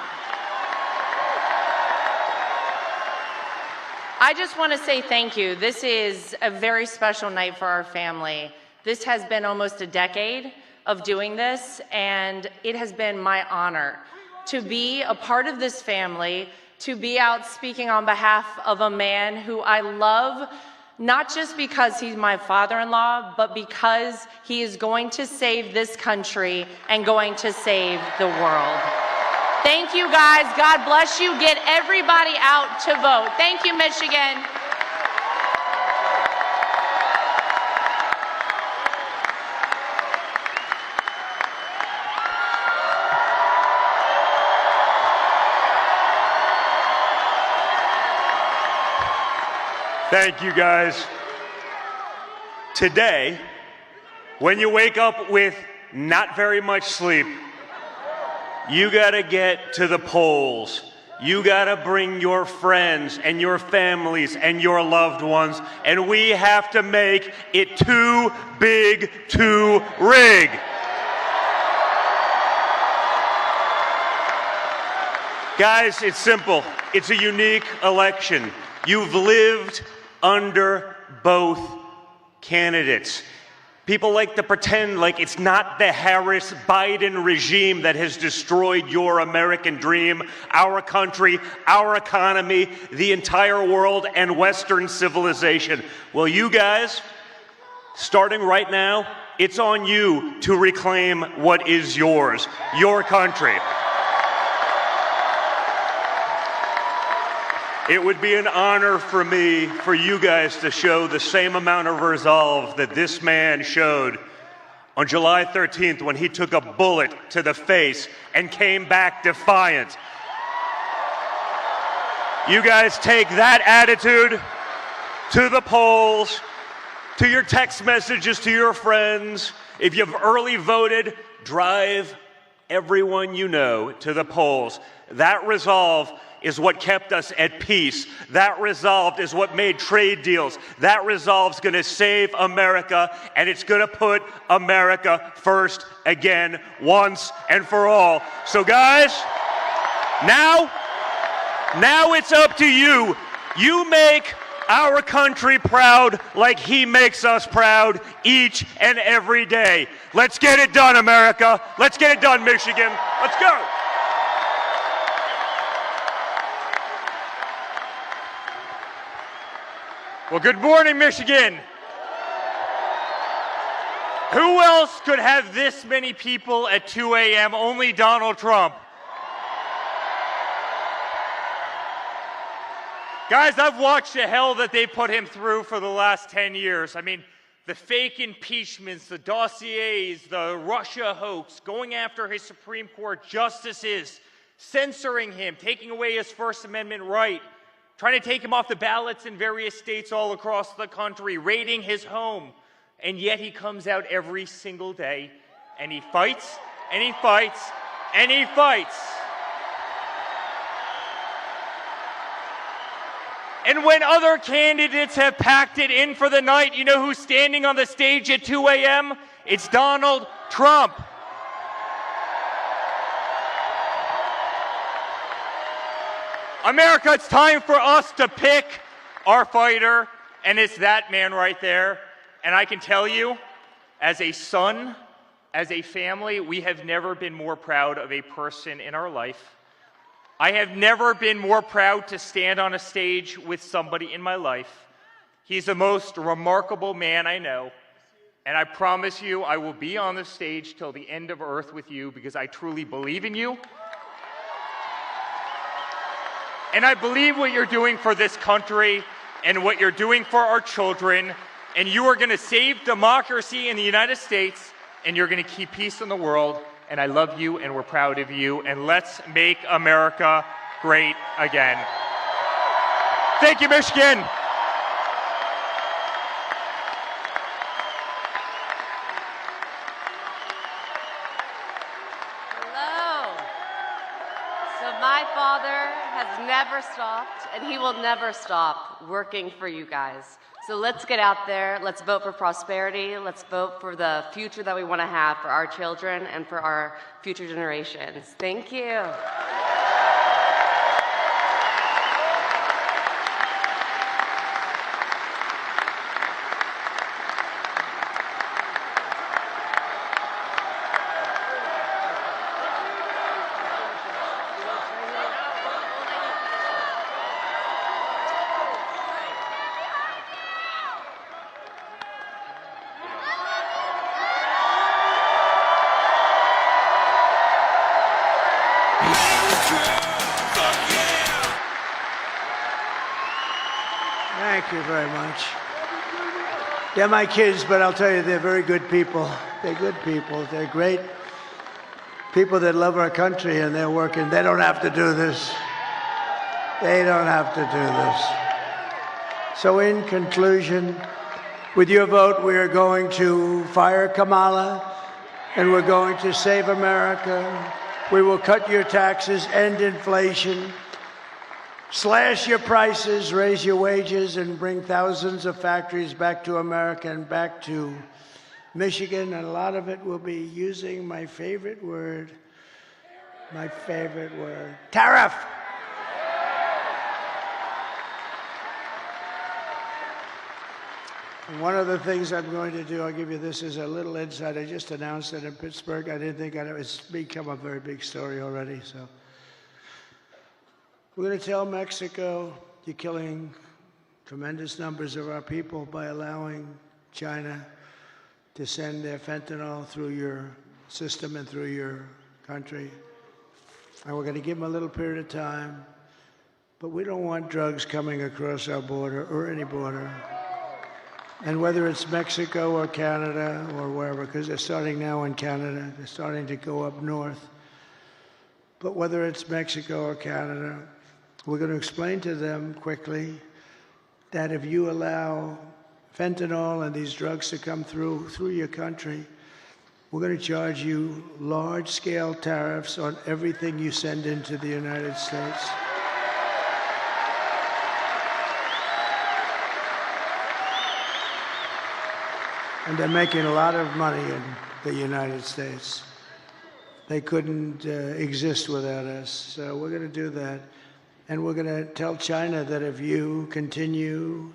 I just want to say thank you. This is a very special night for our family. This has been almost a decade of doing this, and it has been my honor to be a part of this family, to be out speaking on behalf of a man who I love, not just because he's my father-in-law, but because he is going to save this country and going to save the world. Thank you, guys. God bless you. Get everybody out to vote. Thank you, Michigan. Thank you, guys. Today, when you wake up with not very much sleep, you gotta get to the polls. You gotta bring your friends and your families and your loved ones, and we have to make it too big to rig. Guys, it's simple. It's a unique election. You've lived under both candidates. People like to pretend like it's not the Harris-Biden regime that has destroyed your American dream, our country, our economy, the entire world, and Western civilization. Well, you guys, starting right now, it's on you to reclaim what is yours, your country. It would be an honor for me, for you guys to show the same amount of resolve that this man showed on July 13th when he took a bullet to the face and came back defiant. You guys take that attitude to the polls, to your text messages to your friends. If you've early voted, drive everyone you know to the polls. That resolve is what kept us at peace. That resolve is what made trade deals. That resolve's going to save America, and it's going to put America first again, once and for all. So guys, now it's up to you. You make our country proud like he makes us proud each and every day. Let's get it done, America. Let's get it done, Michigan. Let's go. Well, good morning, Michigan. Who else could have this many people at 2 a.m.? Only Donald Trump. Guys, I've watched the hell that they put him through for the last 10 years. I mean, the fake impeachments, the dossiers, the Russia hoax, going after his Supreme Court justices, censoring him, taking away his First Amendment right, trying to take him off the ballots in various states all across the country, raiding his home. And yet he comes out every single day and he fights and he fights and he fights. And when other candidates have packed it in for the night, you know who's standing on the stage at 2 a.m.? It's Donald Trump. America, it's time for us to pick our fighter, and it's that man right there. And I can tell you, as a son, as a family, we have never been more proud of a person in our life. I have never been more proud to stand on a stage with somebody in my life. He's the most remarkable man I know, and I promise you I will be on the stage till the end of earth with you because I truly believe in you. And I believe what you're doing for this country and what you're doing for our children. And you are going to save democracy in the United States, and you're going to keep peace in the world. And I love you, and we're proud of you. And let's make America great again. Thank you, Michigan. My father has never stopped, and he will never stop working for you guys. So let's get out there. Let's vote for prosperity. Let's vote for the future that we want to have for our children and for our future generations. Thank you. Thank you very much. They're my kids, but I'll tell you, they're very good people. They're good people. They're great people that love our country, and they're working. They don't have to do this. They don't have to do this. So in conclusion, with your vote, we are going to fire Kamala, and we're going to save America. We will cut your taxes, end inflation, slash your prices, raise your wages, and bring thousands of factories back to America and back to Michigan. And a lot of it will be using my favorite word, tariff. One of the things I'm going to do, I'll give you this as a little insight. I just announced it in Pittsburgh. I didn't think it's become a very big story already. So we're going to tell Mexico, you're killing tremendous numbers of our people by allowing China to send their fentanyl through your system and through your country. And we're going to give them a little period of time. But we don't want drugs coming across our border or any border. And whether it's Mexico or Canada or wherever, because they're starting now in Canada, they're starting to go up north. But whether it's Mexico or Canada, we're going to explain to them quickly that if you allow fentanyl and these drugs to come through your country, we're going to charge you large-scale tariffs on everything you send into the United States. And they're making a lot of money in the United States. They couldn't exist without us. So we're going to do that. And we're going to tell China that if you continue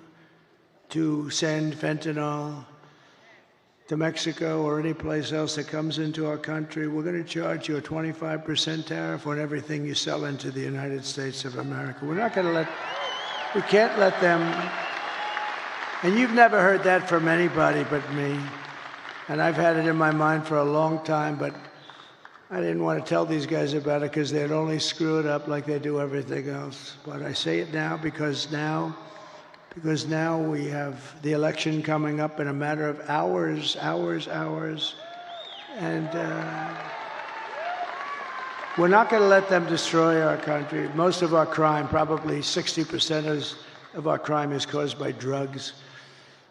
to send fentanyl to Mexico or any place else that comes into our country, we're going to charge you a 25% tariff on everything you sell into the United States of America. We're not going to we can't let them. And you've never heard that from anybody but me. And I've had it in my mind for a long time, but I didn't want to tell these guys about it because they'd only screw it up like they do everything else. But I say it now because now we have the election coming up in a matter of hours. And we're not going to let them destroy our country. Most of our crime, probably 60% of our crime is caused by drugs.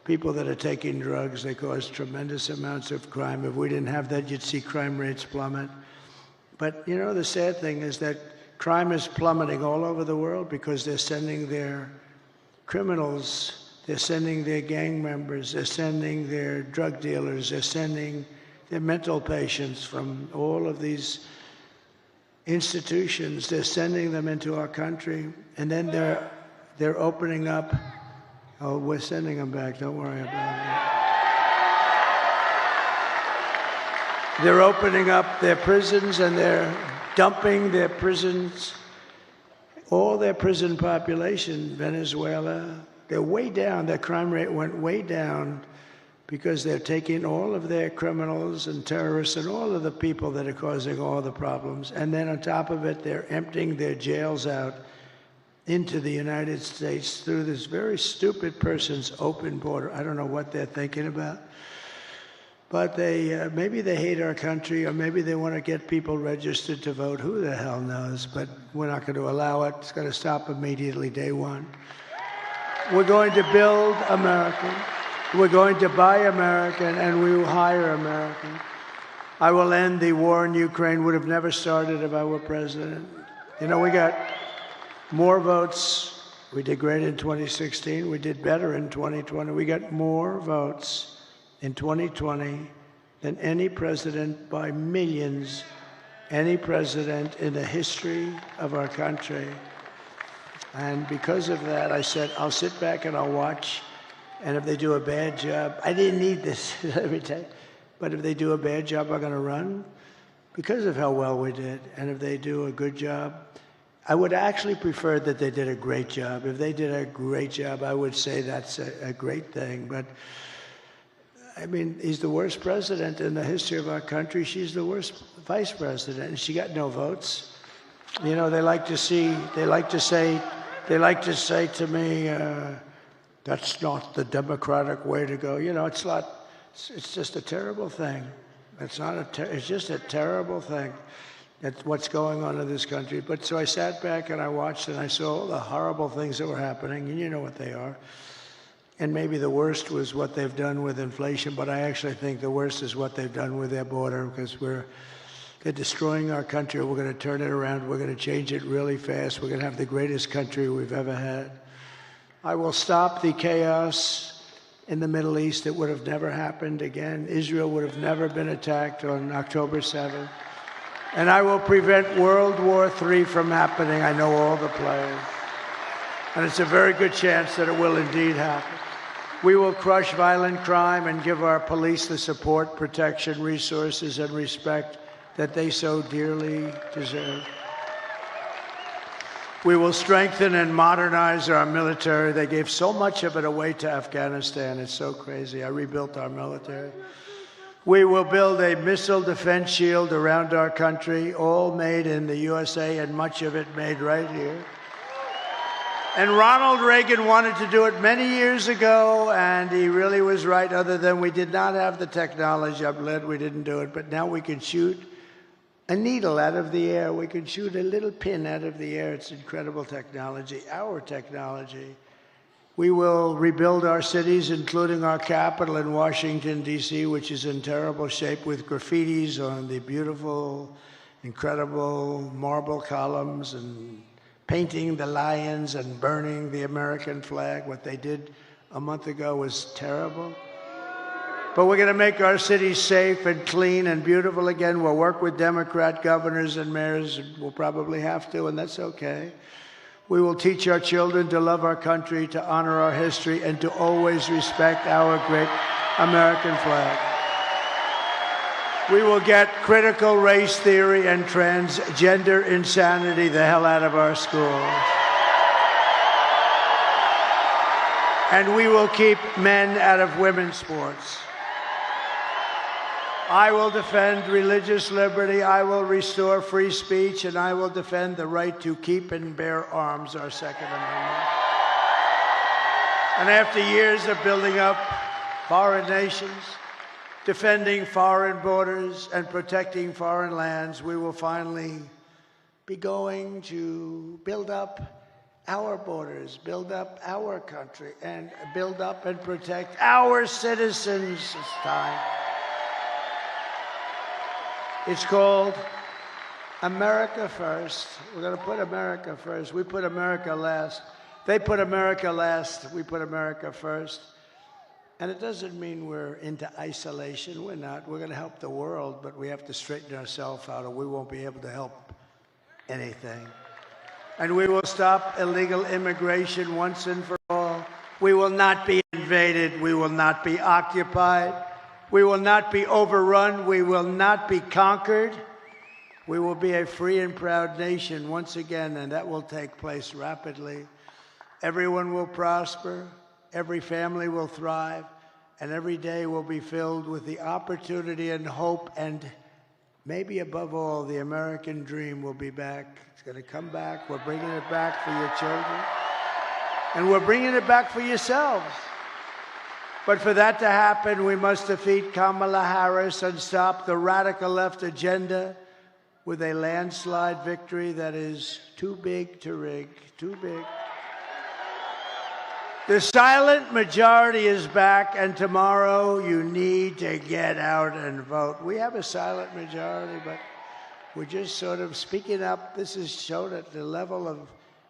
People that are taking drugs, they cause tremendous amounts of crime. If we didn't have that, you'd see crime rates plummet. But, you know, the sad thing is that crime is plummeting all over the world because they're sending their criminals, they're sending their gang members, they're sending their drug dealers, they're sending their mental patients from all of these institutions. They're sending them into our country, and then they're opening up. Oh, we're sending them back. Don't worry about it. They're opening up their prisons and they're dumping their prisons, all their prison population, Venezuela. They're way down. Their crime rate went way down because they're taking all of their criminals and terrorists and all of the people that are causing all the problems. And then on top of it, they're emptying their jails out into the United States through this very stupid person's open border. I don't know what they're thinking about. But maybe they hate our country, or maybe they want to get people registered to vote. Who the hell knows? But we're not going to allow it. It's going to stop immediately, day one. We're going to build American. We're going to buy American, and we will hire American. I will end the war in Ukraine. Would have never started if I were president. You know, we got more votes. We did great in 2016. We did better in 2020. We got more votes in 2020 than any president by millions, any president in the history of our country. And because of that, I said, I'll sit back and I'll watch. And if they do a bad job, I didn't need this, let me tell you. But if they do a bad job, I'm going to run because of how well we did. And if they do a good job, I would actually prefer that they did a great job. If they did a great job, I would say that's a great thing. But I mean, he's the worst president in the history of our country. She's the worst vice president, and she got no votes. You know, they like to say to me, that's not the democratic way to go. You know, it's not. It's just a terrible thing. It's just a terrible thing. That's what's going on in this country. But so I sat back and I watched and I saw all the horrible things that were happening, and you know what they are. And maybe the worst was what they've done with inflation, but I actually think the worst is what they've done with their border, because they're destroying our country. We're going to turn it around. We're going to change it really fast. We're going to have the greatest country we've ever had. I will stop the chaos in the Middle East. It would have never happened again. Israel would have never been attacked on October 7th. And I will prevent World War III from happening. I know all the players. And it's a very good chance that it will indeed happen. We will crush violent crime and give our police the support, protection, resources, and respect that they so dearly deserve. We will strengthen and modernize our military. They gave so much of it away to Afghanistan. It's so crazy. I rebuilt our military. We will build a missile defense shield around our country, all made in the USA and much of it made right here. And Ronald Reagan wanted to do it many years ago, and he really was right, other than we did not have the technology. I'm glad we didn't do it, but now we can shoot a needle out of the air. We can shoot a little pin out of the air. It's incredible technology, our technology. We will rebuild our cities, including our capital in Washington, D.C., which is in terrible shape with graffitis on the beautiful, incredible marble columns and painting the lions and burning the American flag. What they did a month ago was terrible. But we're going to make our cities safe and clean and beautiful again. We'll work with Democrat governors and mayors. We'll probably have to, and that's okay. We will teach our children to love our country, to honor our history, and to always respect our great American flag. We will get critical race theory and transgender insanity the hell out of our schools. And we will keep men out of women's sports. I will defend religious liberty, I will restore free speech, and I will defend the right to keep and bear arms, our Second Amendment. And after years of building up foreign nations, defending foreign borders, and protecting foreign lands, we will finally be going to build up our borders, build up our country, and build up and protect our citizens. It's time. It's called America First. We're going to put America first. We put America last. They put America last. We put America first. And it doesn't mean we're into isolation. We're not. We're going to help the world, but we have to straighten ourselves out or we won't be able to help anything. And we will stop illegal immigration once and for all. We will not be invaded. We will not be occupied. We will not be overrun. We will not be conquered. We will be a free and proud nation once again, and that will take place rapidly. Everyone will prosper. Every family will thrive. And every day will be filled with the opportunity and hope, and maybe above all, the American dream will be back. It's going to come back. We're bringing it back for your children. And we're bringing it back for yourselves. But for that to happen, we must defeat Kamala Harris and stop the radical left agenda with a landslide victory that is too big to rig, too big. The silent majority is back, and tomorrow you need to get out and vote. We have a silent majority, but we're just sort of speaking up. This has shown that the level of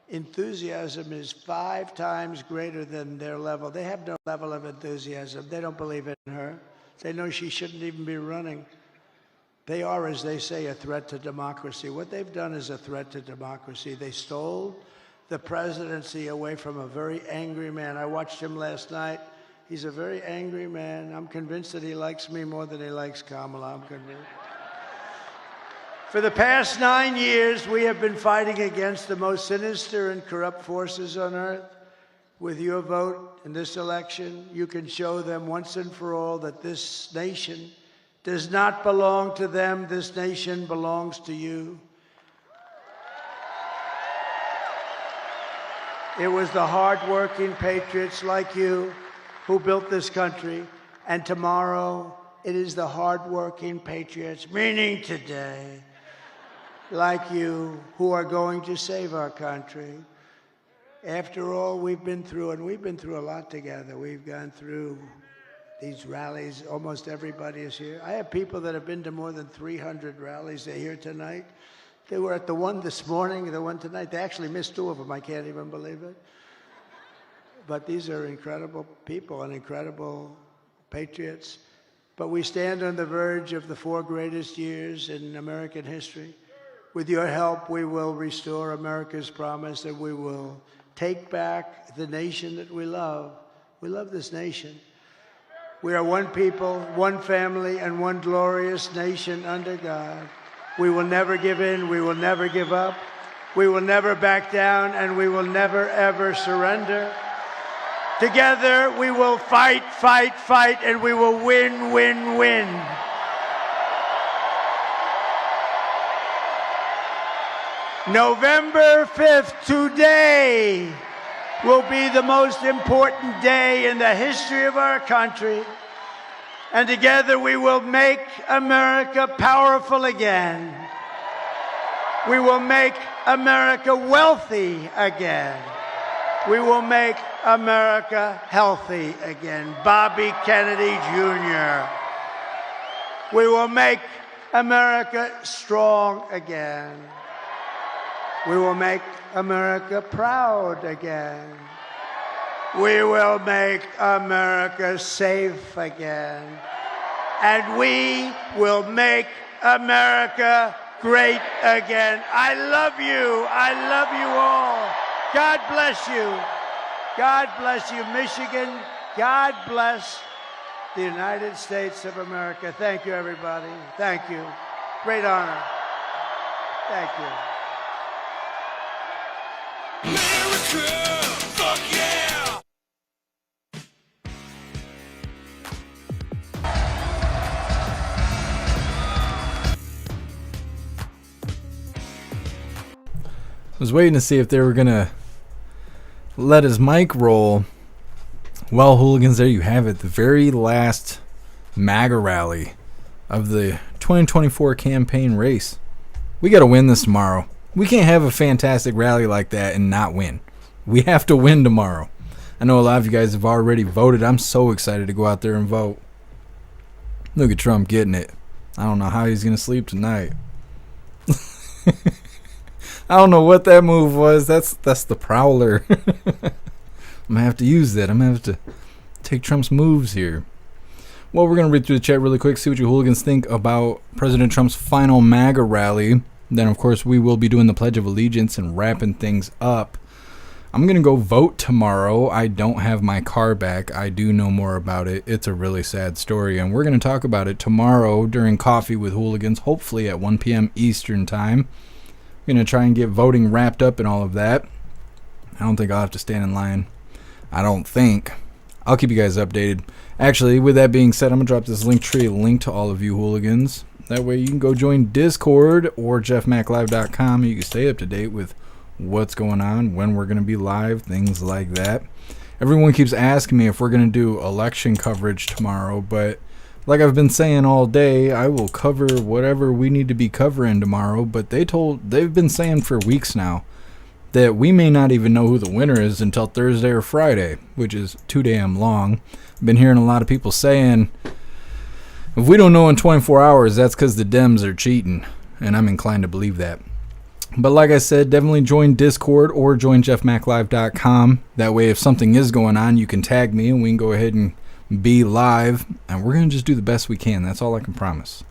enthusiasm is 5 times greater than their level. They have no level of enthusiasm. They don't believe in her. They know she shouldn't even be running. They are, as they say, a threat to democracy. What they've done is a threat to democracy. They stole the presidency away from a very angry man. I watched him last night. He's a very angry man. I'm convinced that he likes me more than he likes Kamala. I'm convinced. For the past 9 years, we have been fighting against the most sinister and corrupt forces on earth. With your vote in this election, you can show them once and for all that this nation does not belong to them. This nation belongs to you. It was the hard-working patriots like you who built this country, and tomorrow it is the hard-working patriots, meaning today, like you, who are going to save our country. After all we've been through, and we've been through a lot together. We've gone through these rallies. Almost everybody is here. I have people that have been to more than 300 rallies. They're here tonight. They were at the one this morning, the one tonight. They actually missed 2 of them. I can't even believe it. But these are incredible people and incredible patriots. But we stand on the verge of the 4 greatest years in American history. With your help, we will restore America's promise, and we will take back the nation that we love, We love this nation. We are one people, one family, and one glorious nation under God. We will never give in. We will never give up. We will never back down, and we will never, ever surrender. Together, we will fight, fight, fight, and we will win, win, win. November 5th, today, will be the most important day in the history of our country. And together we will make America powerful again. We will make America wealthy again. We will make America healthy again. Bobby Kennedy Jr. We will make America strong again. We will make America proud again. We will make America safe again. And we will make America great again. I love you. I love you all. God bless you. God bless you, Michigan. God bless the United States of America. Thank you, everybody. Thank you. Great honor. Thank you. America, fuck yeah! I was waiting to see if they were gonna let his mic roll. Well, hooligans, there you have it. The very last MAGA rally of the 2024 campaign race. We got to win this tomorrow. We can't have a fantastic rally like that and not win. We have to win tomorrow. I know a lot of you guys have already voted. I'm so excited to go out there and vote. Look at Trump getting it. I don't know how he's going to sleep tonight. I don't know what that move was. That's the prowler. I'm going to have to use that. I'm going to have to take Trump's moves here. Well, we're going to read through the chat really quick, see what you hooligans think about President Trump's final MAGA rally. Then, of course, we will be doing the Pledge of Allegiance and wrapping things up. I'm going to go vote tomorrow. I don't have my car back. I do know more about it. It's a really sad story, and we're going to talk about it tomorrow during Coffee with Hooligans, hopefully at 1 p.m. Eastern Time. We're going to try and get voting wrapped up and all of that. I don't think I'll have to stand in line. I don't think. I'll keep you guys updated. Actually, with that being said, I'm going to drop this link to all of you hooligans. That way you can go join Discord or jeffmaclive.com. You can stay up to date with what's going on, when we're going to be live, things like that. Everyone keeps asking me if we're going to do election coverage tomorrow, but like I've been saying all day, I will cover whatever we need to be covering tomorrow, but they've been saying for weeks now that we may not even know who the winner is until Thursday or Friday, which is too damn long. I've been hearing a lot of people saying, if we don't know in 24 hours, that's because the Dems are cheating, and I'm inclined to believe that. But like I said, definitely join Discord or join jeffmaclive.com. That way, if something is going on, you can tag me, and we can go ahead and be live, and we're going to just do the best we can. That's all I can promise.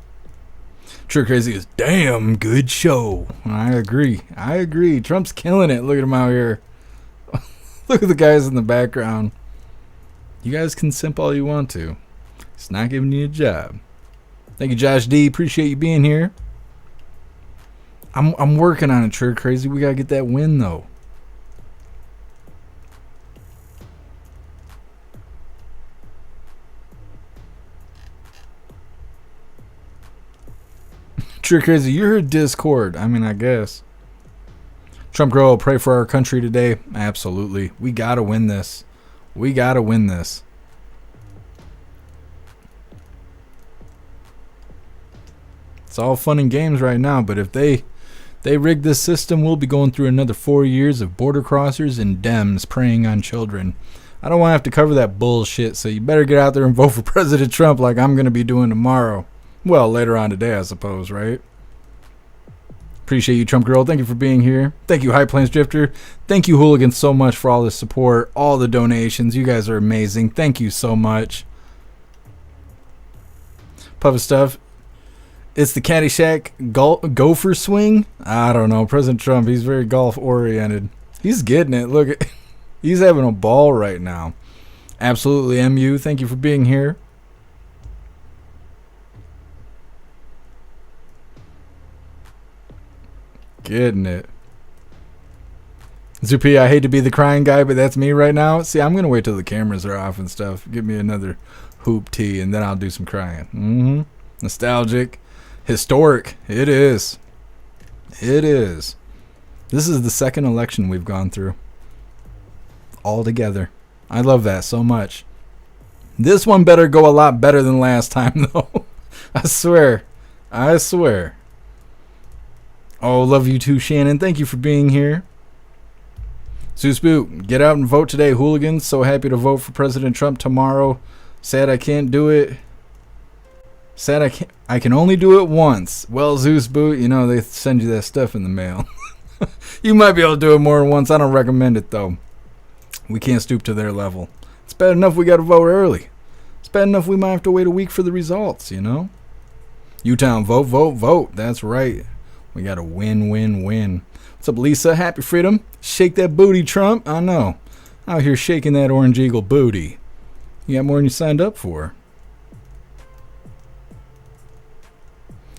True Crazy is damn good show. I agree. Trump's killing it. Look at him out here. Look at the guys in the background. You guys can simp all you want to. It's not giving you a job. Thank you, Josh D. Appreciate you being here. I'm working on it, True Crazy. We got to get that win, though. True Crazy, you heard Discord. I mean, I guess. Trump Girl, pray for our country today. Absolutely. We got to win this. We got to win this. It's all fun and games right now, but if they rig this system, we'll be going through another 4 years of border crossers and Dems preying on children. I don't want to have to cover that bullshit, so you better get out there and vote for President Trump like I'm going to be doing tomorrow. Well, later on today, I suppose, right? Appreciate you, Trump Girl. Thank you for being here. Thank you, High Plains Drifter. Thank you, Hooligans, so much for all the support, all the donations. You guys are amazing. Thank you so much. Puff of Stuff. It's the Caddyshack gopher swing? I don't know. President Trump, he's very golf-oriented. He's getting it. Look, he's having a ball right now. Absolutely, MU. Thank you for being here. Getting it. Zupi, I hate to be the crying guy, but that's me right now. See, I'm going to wait till the cameras are off and stuff. Give me another hoop tea, and then I'll do some crying. Nostalgic. Historic. It is. It is. This is the second election we've gone through. All together. I love that so much. This one better go a lot better than last time, though. I swear. I swear. Oh, love you too, Shannon. Thank you for being here. Zeus Boot, get out and vote today, hooligans. So happy to vote for President Trump tomorrow. Sad I can't do it. Sad I can only do it once. Well, Zeus Boot, you know, they send you that stuff in the mail. You might be able to do it more than once. I don't recommend it, though. We can't stoop to their level. It's bad enough we got to vote early. It's bad enough we might have to wait a week for the results, you know? U-Town, vote, vote, vote. That's right. We got to win, win, win. What's up, Lisa? Happy freedom. Shake that booty, Trump. I know. Out here shaking that Orange Eagle booty. You got more than you signed up for.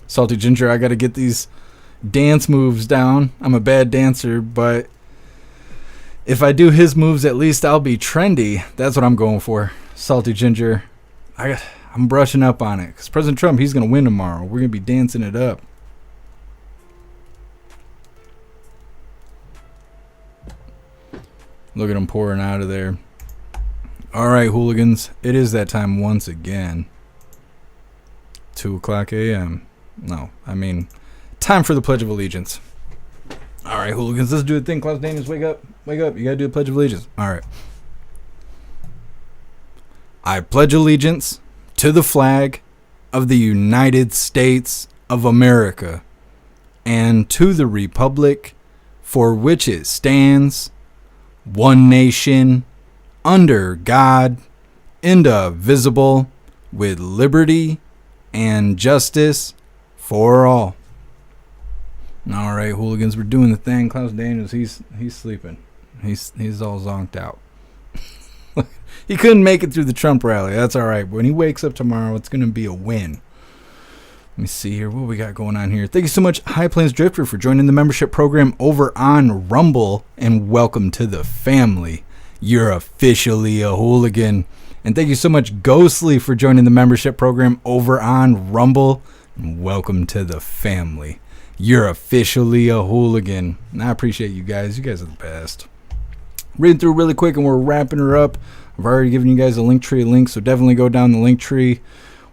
Salty Ginger, I got to get these dance moves down. I'm a bad dancer, but if I do his moves, at least I'll be trendy. That's what I'm going for. Salty Ginger. I'm brushing up on it. Because President Trump, he's going to win tomorrow. We're going to be dancing it up. Look at him pouring out of there. All right, hooligans. It is that time once again. 2 o'clock a.m. No, I mean, time for the Pledge of Allegiance. All right, hooligans. Let's do the thing. Klaus Daniels, wake up. Wake up. You got to do the Pledge of Allegiance. All right. I pledge allegiance to the flag of the United States of America and to the republic for which it stands, one nation, under God, indivisible, with liberty and justice for all. All right, hooligans, we're doing the thing. Klaus Daniels, he's sleeping. He's all zonked out. He couldn't make it through the Trump rally. That's all right. When he wakes up tomorrow, it's going to be a win. Let me see here. What we got going on here? Thank you so much, High Plains Drifter, for joining the membership program over on Rumble. And welcome to the family. You're officially a hooligan. And thank you so much, Ghostly, for joining the membership program over on Rumble. And welcome to the family. You're officially a hooligan. And I appreciate you guys. You guys are the best. Reading through really quick and we're wrapping her up. I've already given you guys a Linktree link, so definitely go down the Linktree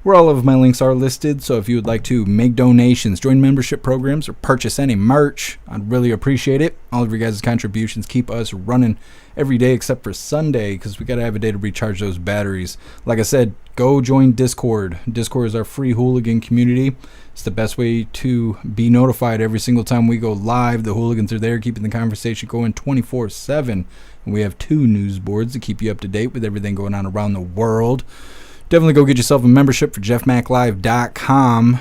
where all of my links are listed. So if you would like to make donations, join membership programs, or purchase any merch, I'd really appreciate it. All of your guys' contributions keep us running every day except for Sunday, because we got to have a day to recharge those batteries. Like I said, go join Discord. Discord is our free hooligan community. It's the best way to be notified every single time we go live. The hooligans are there keeping the conversation going 24/7. And we have 2 news boards to keep you up to date with everything going on around the world. Definitely go get yourself a membership for jeffmaclive.com.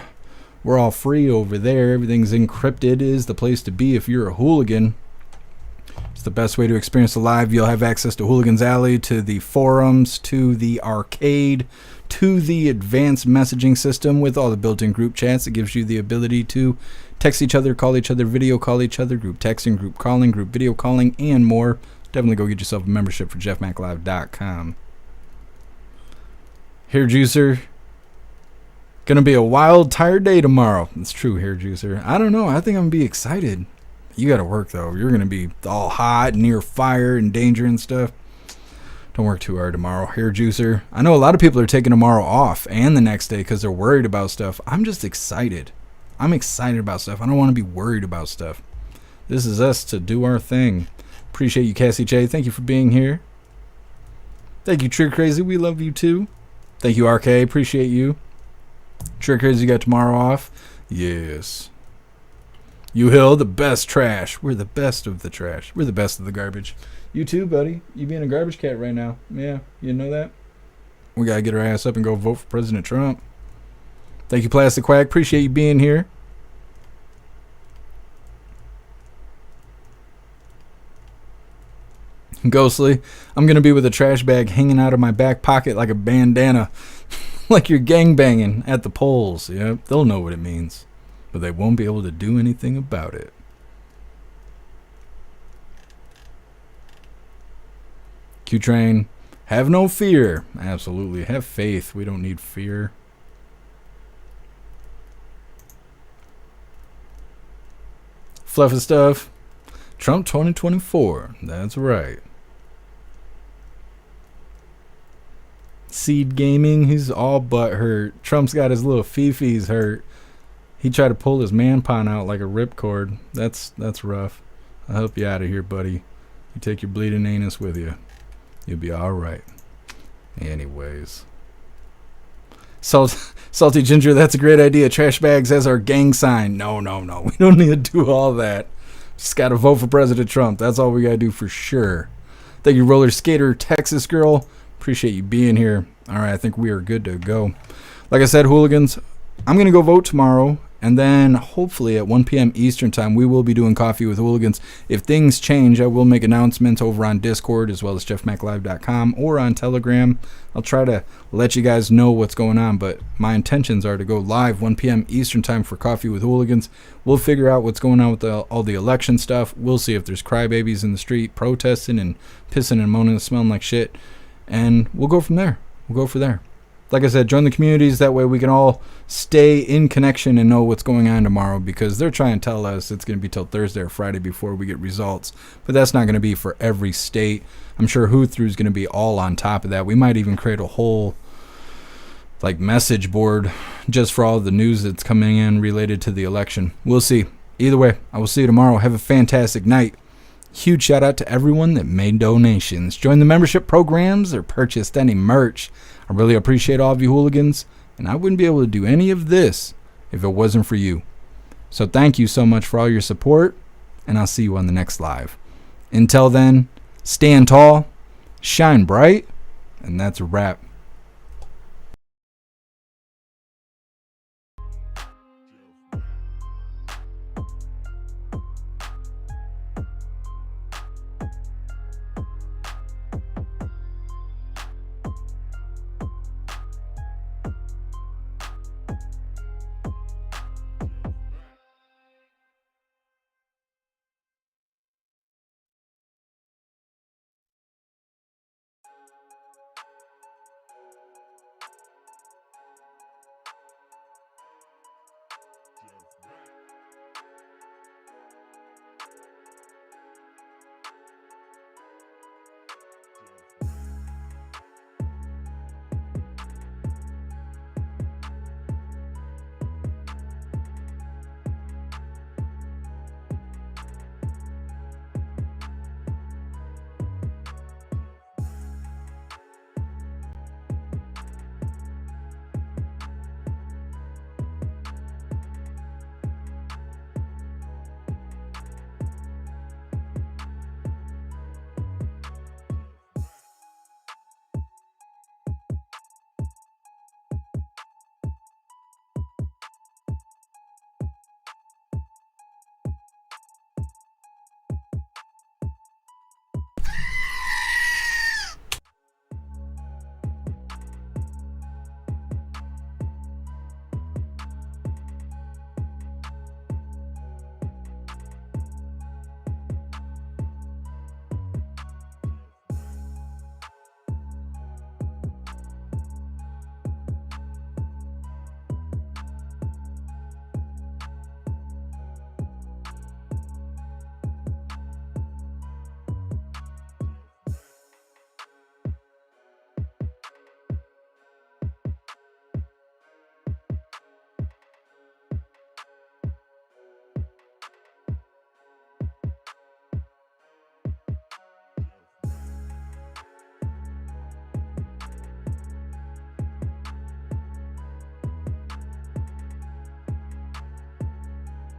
We're all free over there. Everything's encrypted. It is the place to be if you're a hooligan. It's the best way to experience the live. You'll have access to Hooligans Alley, to the forums, to the arcade, to the advanced messaging system with all the built-in group chats. It gives you the ability to text each other, call each other, video call each other, group texting, group calling, group video calling, and more. Definitely go get yourself a membership for jeffmaclive.com. Hair Juicer. Gonna be a wild, tired day tomorrow. It's true, Hair Juicer. I don't know. I think I'm gonna be excited. You gotta work, though. You're gonna be all hot, near fire and danger and stuff. Don't work too hard tomorrow, Hair Juicer. I know a lot of people are taking tomorrow off and the next day because they're worried about stuff. I'm just excited. I'm excited about stuff. I don't want to be worried about stuff. This is us to do our thing. Appreciate you, Cassie J. Thank you for being here. Thank you, Trick Crazy. We love you too. Thank you, RK. Appreciate you. Trick Crazy, you got tomorrow off? Yes. You Hill, the best trash. We're the best of the trash. We're the best of the garbage. You too, buddy. You being a garbage cat right now. Yeah, you know that? We got to get our ass up and go vote for President Trump. Thank you, Plastic Quack. Appreciate you being here. Ghostly, I'm going to be with a trash bag hanging out of my back pocket like a bandana. Like you're gangbanging at the polls. Yep, they'll know what it means. But they won't be able to do anything about it. Q-Train, have no fear. Absolutely. Have faith. We don't need fear. Fluffy stuff. Trump 2024. That's right. Seed Gaming, he's all but hurt. Trump's got his little fifis hurt. He tried to pull his man pawn out like a ripcord. That's rough. I'll help you out of here, buddy. You take your bleeding anus with you. You'll be alright. Anyways. Salty Ginger, that's a great idea. Trash bags as our gang sign. No. We don't need to do all that. Just gotta vote for President Trump. That's all we gotta do for sure. Thank you, Roller Skater, Texas Girl. Appreciate you being here. Alright, I think we are good to go. Like I said, hooligans, I'm going to go vote tomorrow. And then hopefully at 1 p.m. Eastern time, we will be doing Coffee with Hooligans. If things change, I will make announcements over on Discord as well as jeffmaclive.com or on Telegram. I'll try to let you guys know what's going on. But my intentions are to go live 1 p.m. Eastern time for Coffee with Hooligans. We'll figure out what's going on with all the election stuff. We'll see if there's crybabies in the street protesting and pissing and moaning and smelling like shit. And we'll go from there. Like I said, join the communities. That way we can all stay in connection and know what's going on tomorrow, because they're trying to tell us it's going to be till Thursday or Friday before we get results. But that's not going to be for every state. I'm sure Hoothroo is going to be all on top of that. We might even create a whole message board just for all the news that's coming in related to the election. We'll see. Either way, I will see you tomorrow. Have a fantastic night. Huge shout out to everyone that made donations, joined the membership programs, or purchased any merch. I really appreciate all of you hooligans, and I wouldn't be able to do any of this if it wasn't for you. So thank you so much for all your support, and I'll see you on the next live. Until then, stand tall, shine bright, and that's a wrap.